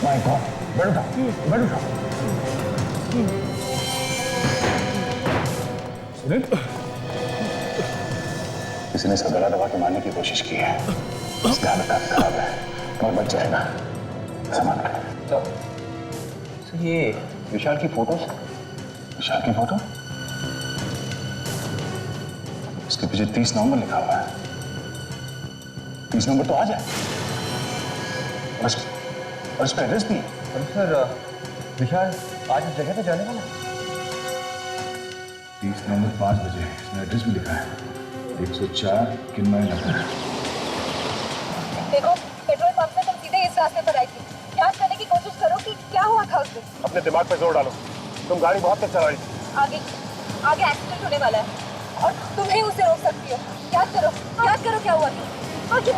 माय गॉड, बैठ उठा, बैठ उठा। सुनील, किसी ने इसका गला दबा के मारने की कोशिश की है। इसका हालत काफी खराब है और बच जाएगा। सामान तो ये विशाल की फोटो? विशाल की फोटो? उसके पीछे 30 नवंबर लिखा हुआ है। 30 नवंबर तो आज है और इस पर एड्रेस भी है। सर, विशाल आज इस जगह पे जाने वाला है। 30 नवंबर 5 बजे इसमें एड्रेस भी लिखा है, 104 किन्मय नगर। देखो, पेट्रोल पंप से तुम सीधे इस रास्ते पर आई थी। याद करने की कोशिश करो कि क्या हुआ था उस दिन। अपने दिमाग पे जोर डालो। तुम गाड़ी बहुत तेज चला रही थी। आगे एक्सीडेंट होने वाला है और तुम ही उसे रोक सकती हो। याद करो क्या हुआ था। आगे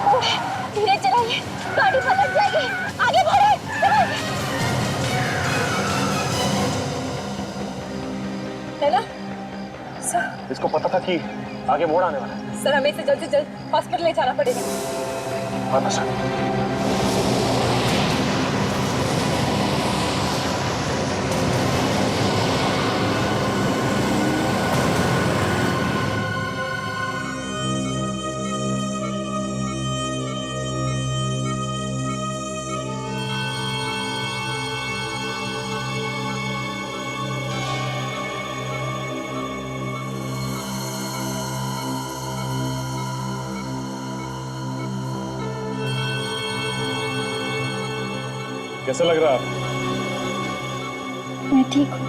धीरे चलाइए, गाड़ी पलट जाएगी। आगे बढ़े। नैना, सर, इसको पता था कि आगे मोड़ आने वाला है। सर, हमें इसे जल्द से जल्द हॉस्पिटल ले जाना पड़ेगा। हाँ सर। कैसा लग रहा है? मैं ठीक हूँ।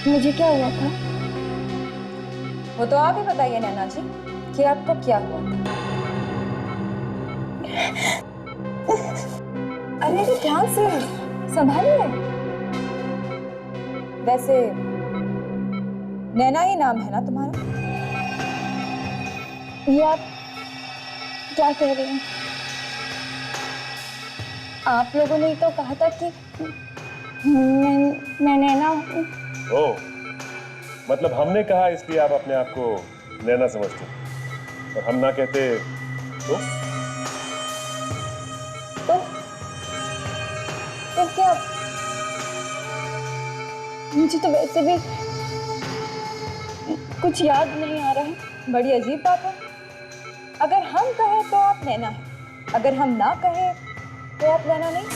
मुझे क्या हुआ था? वो तो आप ही बताइए नैना जी कि आपको क्या हुआ था। अरे ध्यान से संभालिए। वैसे नैना ही नाम है ना तुम्हारा? ये आप क्या कह रहे हैं? आप लोगों ने ही तो कहा था कि मैं नैना हूँ। ओ, मतलब हमने कहा इसलिए आप अपने आप को नैना समझते हैं, और हम ना कहते तो क्या? मुझे तो वैसे भी कुछ याद नहीं आ रहा है। बड़ी अजीब बात है। अगर हम कहें तो आप नैना है, अगर हम ना कहें तो आप नैना नहीं।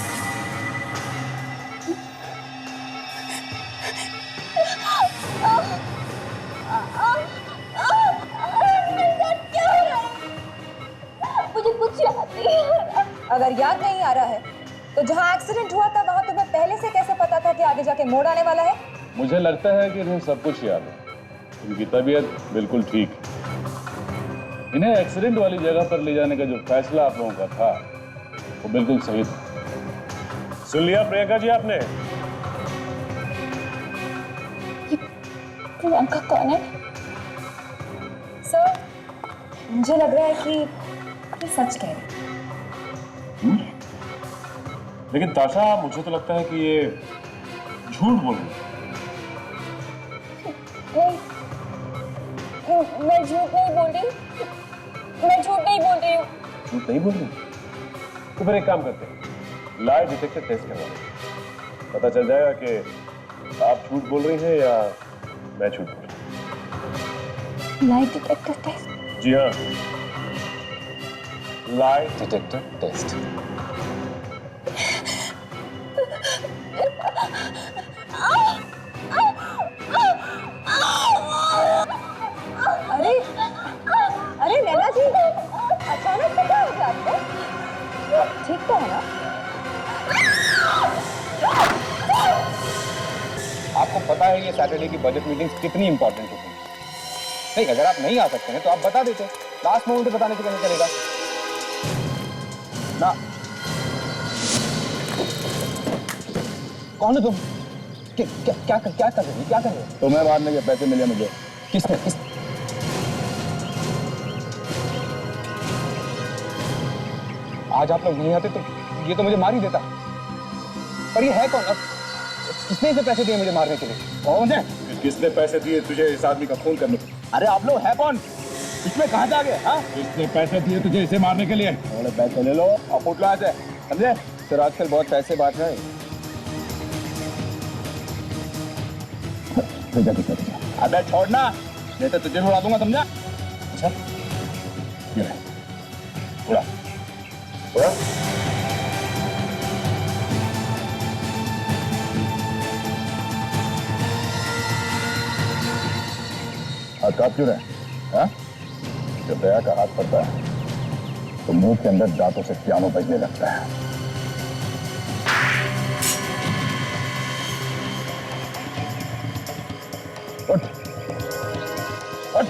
मुझे कुछ याद नहीं आ रहा। अगर याद नहीं आ रहा है तो जहाँ एक्सीडेंट हुआ था वहां तुम्हें पहले से कैसे पता था कि आगे जाके मोड़ आने वाला है? मुझे लगता है कि इन्हें सब कुछ याद है। इनकी तबीयत बिल्कुल ठीक है। इन्हें एक्सीडेंट वाली जगह पर ले जाने का जो फैसला आप लोगों का था वो बिल्कुल सही था। सुन लिया प्रियंका जी आपने? प्रियंका कौन है? सर, मुझे लग रहा है कि ये सच कह रहे हैं। लेकिन ताशा, मुझे तो लगता है कि ये झूठ बोल रही है। मैं झूठ नहीं बोल रही। मैं झूठ नहीं बोल रही हूँ। झूठ नहीं बोल रही? तो फिर एक काम करते हैं, लाई डिटेक्टर टेस्ट करवाते। पता चल जाएगा कि आप झूठ बोल रही हैं या मैं झूठ बोल रहा हूँ। Lie detector test? जी हाँ, लाई डिटेक्टर टेस्ट। अरे अरे नैना जी, अचानक से क्या हो गया आपको? ठीक तो है ना? आपको पता है ये सैटरडे की बजट मीटिंग्स कितनी इंपॉर्टेंट होती है। नहीं, अगर आप नहीं आ सकते हैं तो आप बता देते। लास्ट मोमेंट पे बताने से कैसे चलेगा ना? कौन है तुम? क्या कर रहे हो? तुम्हें मारने के पैसे मिले मुझे। किसने? आज आप लोग नहीं आते तो ये तो मुझे मार ही देता। पर ये है कौन? अब किसने इसे पैसे दिए मुझे मारने के लिए? कौन है? किसने पैसे दिए तुझे इस आदमी का खून करने? अरे आप लोग है कौन? इसमें कहाँ जा गए? हाँ, किसने पैसे दिए तुझे इसे मारने के लिए? थोड़े पैसे ले लो और फुट लो ऐसे, समझे? सर आजकल बहुत पैसे बांट रहे हैं। अबे छोड़ना, नहीं तो तुझे उड़ा दूंगा, समझा? अच्छा, ये ले, उड़ा, उड़ा। हाथ कांप क्यों रहे? हाँ? जब दया का हाथ पड़ता है तो मुंह के अंदर दांतों से पियानो बजने लगता है। उठ, उठ,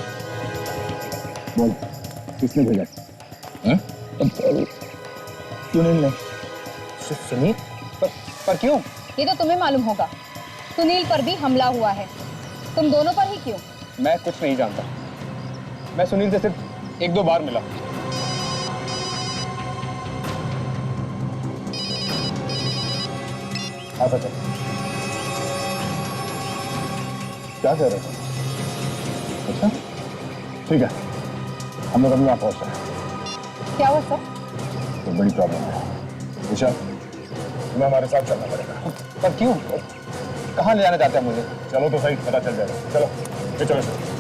बोल, किसने भेजा? सुनील ने। सुनील? पर क्यों? ये तो तुम्हें मालूम होगा। सुनील पर भी हमला हुआ है। तुम दोनों पर ही क्यों? मैं कुछ नहीं जानता। मैं सुनील से सिर्फ एक दो बार मिला। हाँ सच है। क्या कह रहे थे? अच्छा, ठीक है, हम लोग अभी वहां पहुंच रहे हैं। क्या हुआ सर? तो बड़ी प्रॉब्लम है ईशा, तुम्हें हमारे साथ चलना पड़ेगा। पर क्यों? कहाँ ले जाना चाहते हैं मुझे? चलो तो सही, पता चल जाएगा। चलो, ये चलो सर।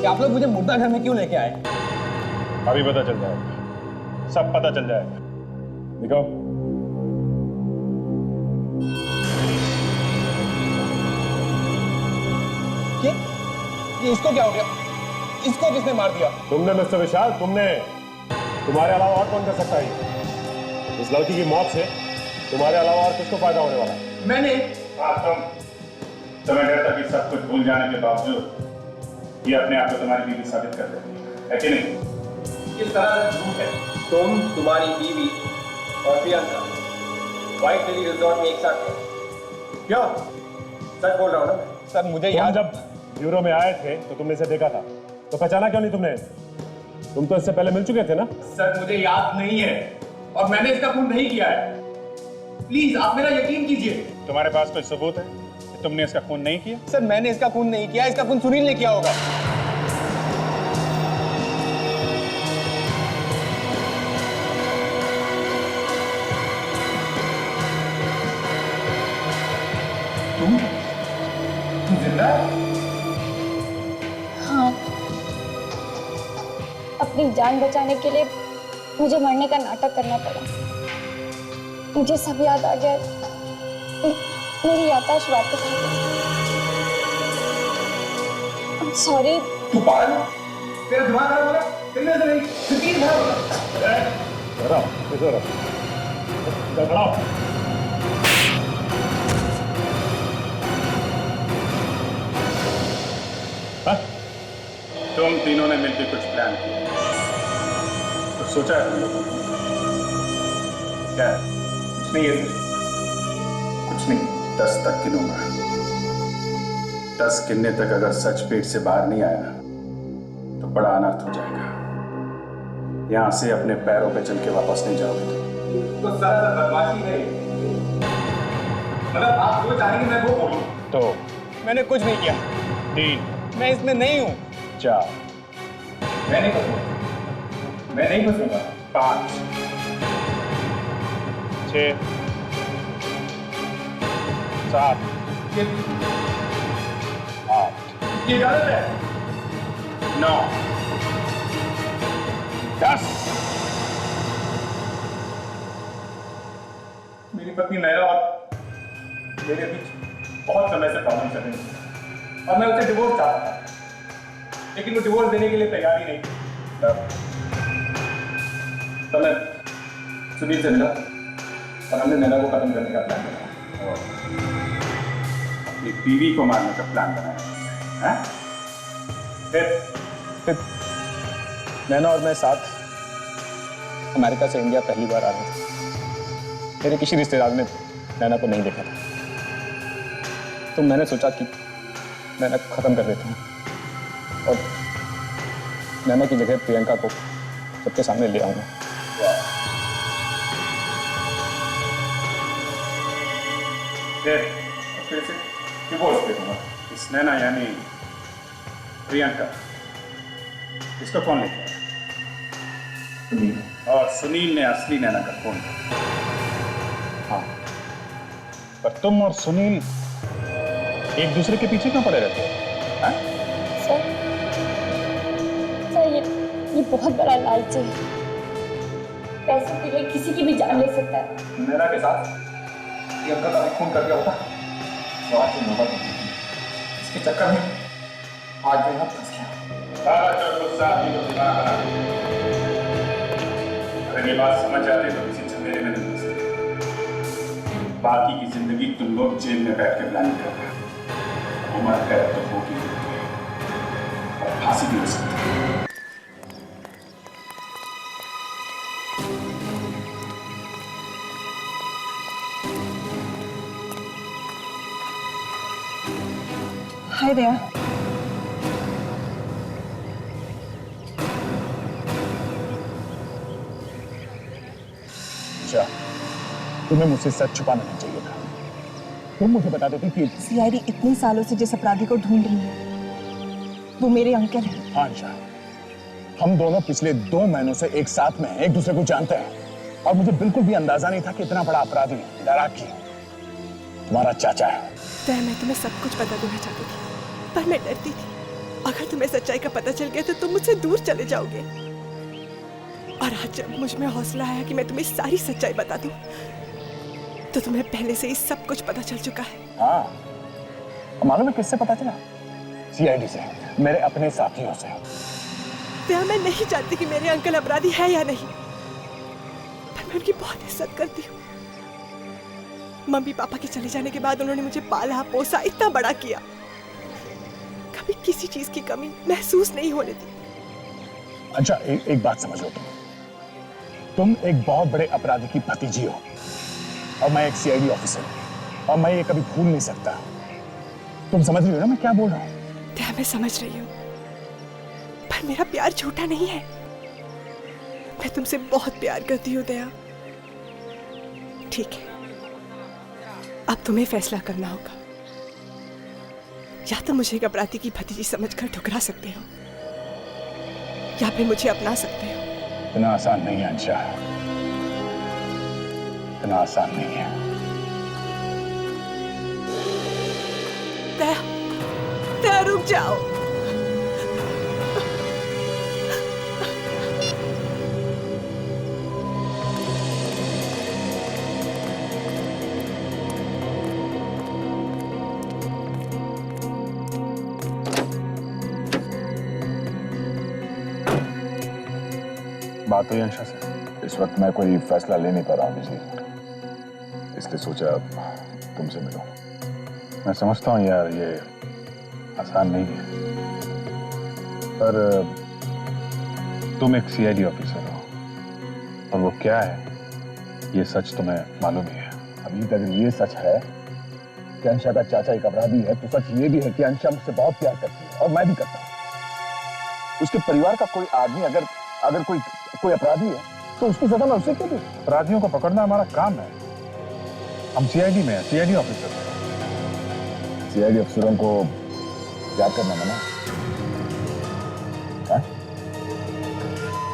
आप लोग मुझे मुर्दा घर में क्यों लेके आए? अभी पता चल जाएगा, सब पता चल जाएगा। दिखाओ। ये इसको क्या हो गया? इसको किसने मार दिया? तुमने मिस्टर विशाल, तुमने। तुम्हारे अलावा और कौन कर सकता है? इस लड़की की मौत से तुम्हारे अलावा और किसको फायदा होने वाला है? मैंने तुम्हें डर था कि सब कुछ भूल जाने के बावजूद ये अपने आप को तुम्हारी बीवी साबित कर देती है कि नहीं? किस तरह से झूठ है? तुम, तुम्हारी बीवी और प्रियंका व्हाइट लिली रिजॉर्ट में एक साथ थे। क्यों? सच बोल रहा हूँ ना? सर मुझे याद, जब ब्यूरो में आए थे तो तुमने इसे देखा था, तो पहचाना क्यों नहीं तुमने? तुम तो इससे पहले मिल चुके थे ना? सर मुझे याद नहीं है और मैंने इसका खून नहीं किया है। प्लीज आप मेरा यकीन कीजिए। तुम्हारे पास कोई सबूत है कि तुमने इसका खून नहीं किया? सर मैंने इसका खून नहीं किया, इसका खून सुनील ने किया होगा। तुम जिंदा? हाँ, अपनी जान बचाने के लिए मुझे मरने का नाटक करना पड़ा। मुझे सब याद आ गया। मेरी याददाश्त वापस आ गई। I'm sorry। तू पागल है? तेरा दिमाग खराब हो गया? तेरे से नहीं, सिर्फ खराब हो गया। तुम तीनों ने मिलकर कुछ प्लान किया, तो सोचा है तुम लोगों ने? क्या? कुछ नहीं है, कुछ नहीं। 10 तक गिनूंगा। 10 गिनने तक अगर सच पेट से बाहर नहीं आया तो बड़ा अनर्थ हो जाएगा। यहां से अपने पैरों पे चल के वापस नहीं जाओगे तो सर बदमाशी नहीं, मतलब आप जो चाहेंगे मैं वो बोलूं। तो मैंने कुछ नहीं किया। 3, मैं इसमें नहीं हूं। 4, मैं नहीं फंसूंगा, मैं नहीं फंसूंगा। 5, 6, 7, 8, ये गलत है। 9, 10। मेरी पत्नी नैना और मेरे बीच बहुत समय से प्रॉब्लम चल रही थी और मैं उसे डिवोर्स चाहता था, लेकिन वो डिवोर्स देने के लिए तैयार ही नहीं थी। तब मैं सुनील से मिला और हमने नैना को खत्म करने का प्लान बनाया। अपनी बीवी को मारने का प्लान बनाया है? फिर नैना और मैं साथ अमेरिका से इंडिया पहली बार आ रहे थे। मेरे किसी रिश्तेदार ने नैना को नहीं देखा था, तो मैंने सोचा कि नैना को खत्म कर देता हूँ और नैना की जगह प्रियंका को सबके सामने ले आऊंगा। फिर से डिवोर्स दे दूंगा। इस नैना यानी प्रियंका, इसको कौन लेके आया? सुनील। और सुनील ने असली नैना का खून किया। हाँ, पर तुम और सुनील एक दूसरे के पीछे क्यों पड़े रहते हो? सर ये बहुत बड़ा लालच है। पैसों के लिए किसी की भी जान ले सकता है। नैना के साथ प्रियंका का भी खून कर दिया होता तो आज से नौबत नहीं थी। इसके चक्कर में आज मैं फंस गया। सारा जो गुस्सा अभी तो दिमाग बना दिया। अगर ये बात समझ जाते तो किसी झमेले में नहीं फंसते। बाकी की जिंदगी तुम लोग जेल में बैठ के प्लान कर रहे हो। उम्र कैद तो होगी और फांसी भी हो सकती है। Hi there. अच्छा, तुम्हें मुझसे सच छुपाना नहीं चाहिए था। तुम मुझे बता देती कि सीआईडी इतने सालों से जिस अपराधी को ढूंढ रही है वो मेरे अंकल हैं। हाँ अंशा, हम दोनों पिछले 2 महीनों से एक साथ में हैं, एक दूसरे को जानते हैं और मुझे बिल्कुल भी अंदाजा नहीं था कि इतना बड़ा अपराधी डराकी तुम्हारा चाचा है। मैं तुम्हें सब कुछ बता देना चाहती थी पर मैं डरती थी अगर तुम्हें सच्चाई का पता चल गया तो तुम मुझसे दूर चले जाओगे। और आज जब मुझ में हौसला आया कि मैं तुम्हें सारी सच्चाई बता दूं तो तुम्हें पहले से ही सब कुछ पता चल चुका है। हाँ, मालूम है किससे पता चला? सीआईडी से, मेरे अपने साथियों से। मैं नहीं जानती कि मेरे अंकल अपराधी है या नहीं, पर मैं उनकी बहुत इज्जत करती हूँ। मम्मी पापा के चले जाने के बाद उन्होंने मुझे पाला पोसा, इतना बड़ा किया, कभी किसी चीज की कमी महसूस नहीं होने दी। अच्छा एक बात समझ लो, तुम एक बहुत बड़े अपराधी की भतीजी हो और मैं एक सीआईडी ऑफिसर हूं, और मैं ये कभी भूल नहीं सकता। तुम समझ रही हो ना मैं क्या बोल रहा हूँ? मैं समझ रही हूँ, पर मेरा प्यार झूठा नहीं है। मैं तुमसे बहुत प्यार करती हूँ दया। ठीक है, अब तुम्हें फैसला करना होगा। या तो मुझे एक अपराधी की भतीजी समझकर ठुकरा सकते हो, या फिर मुझे अपना सकते हो। इतना आसान नहीं है अंशा, इतना आसान नहीं है। दया रुक जाओ। बात हुई अंशा से। इस वक्त मैं कोई फैसला ले नहीं पा रहा हूँ जी, इसलिए सोचा तुमसे मिलूं। मैं समझता हूँ यार ये आसान नहीं है, पर तुम एक सीआईडी ऑफिसर हो और वो क्या है ये सच तुम्हें मालूम ही है। अभी तक ये सच है कि अंशा का चाचा एक अपराधी है, तो सच ये भी है कि अंशा मुझसे बहुत प्यार करती है और मैं भी करता हूँ। उसके परिवार का कोई आदमी अगर कोई अपराधी है तो उसकी सजा मैं उसे क्यों दूं? अपराधियों को पकड़ना हमारा काम है। हम सीआईडी में हैं, सीआईडी ऑफिसर हैं। सीआईडी अफसरों को प्यार करना मना है?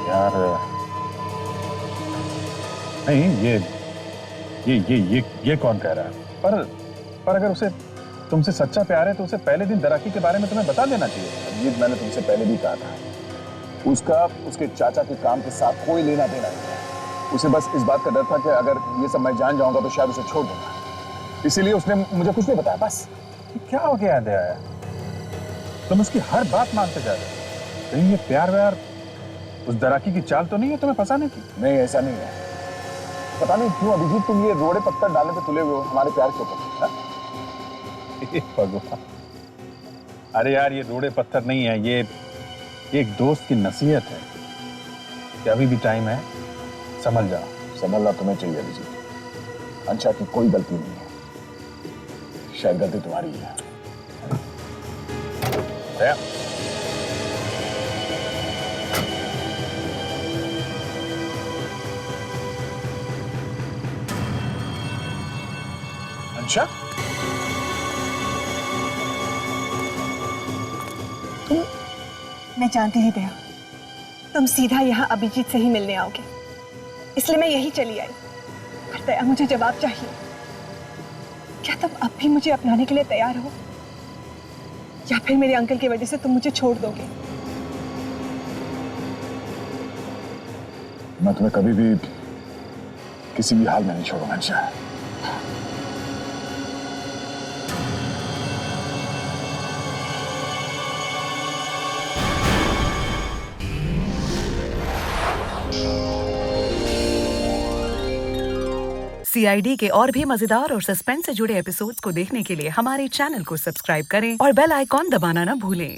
यार नहीं, ये कौन कह रहा है? पर अगर उसे तुमसे सच्चा प्यार है तो उसे पहले दिन दराकी के बारे में तुम्हें बता देना चाहिए। ये मैंने तुमसे पहले भी कहा था, उसका उसके चाचा के काम के साथ कोई लेना देना नहीं है। उसे बस इस बात का डर था कि अगर ये सब मैं जान जाऊंगा तो शायद उसे छोड़ दूंगा, इसीलिए उसने मुझे कुछ नहीं बताया। बस क्या हो गया दया? तुम उसकी हर बात मानते जा रहे हो। कहीं ये प्यार व्यार उस दराकी की चाल तो नहीं है तुम्हें फंसाने की? नहीं, ऐसा नहीं है। पता नहीं क्यों अभिजीत तुम ये रोड़े पत्थर डालने पे तुले हुए हो हमारे प्यार के ऊपर। भगवान, अरे यार ये रोड़े पत्थर नहीं है, ये एक दोस्त की नसीहत है कि अभी भी टाइम है, संभल जाओ। संभलना तुम्हें चाहिए अभिजीत। अंशा की कोई गलती नहीं है, शायद गलती तुम्हारी ही है। अंशा, मैं जानती थी दया, तुम सीधा यहाँ अभिजीत से ही मिलने आओगे, इसलिए मैं यही चली आई। पर दया मुझे जवाब चाहिए, क्या तुम अब भी मुझे अपनाने के लिए तैयार हो, या फिर मेरे अंकल की वजह से तुम मुझे छोड़ दोगे? मैं तुम्हें कभी भी किसी भी हाल में नहीं छोड़ूंगा अंशा। सीआईडी के और भी मजेदार और सस्पेंस से जुड़े एपिसोड्स को देखने के लिए हमारे चैनल को सब्सक्राइब करें और बेल आइकॉन दबाना ना भूलें।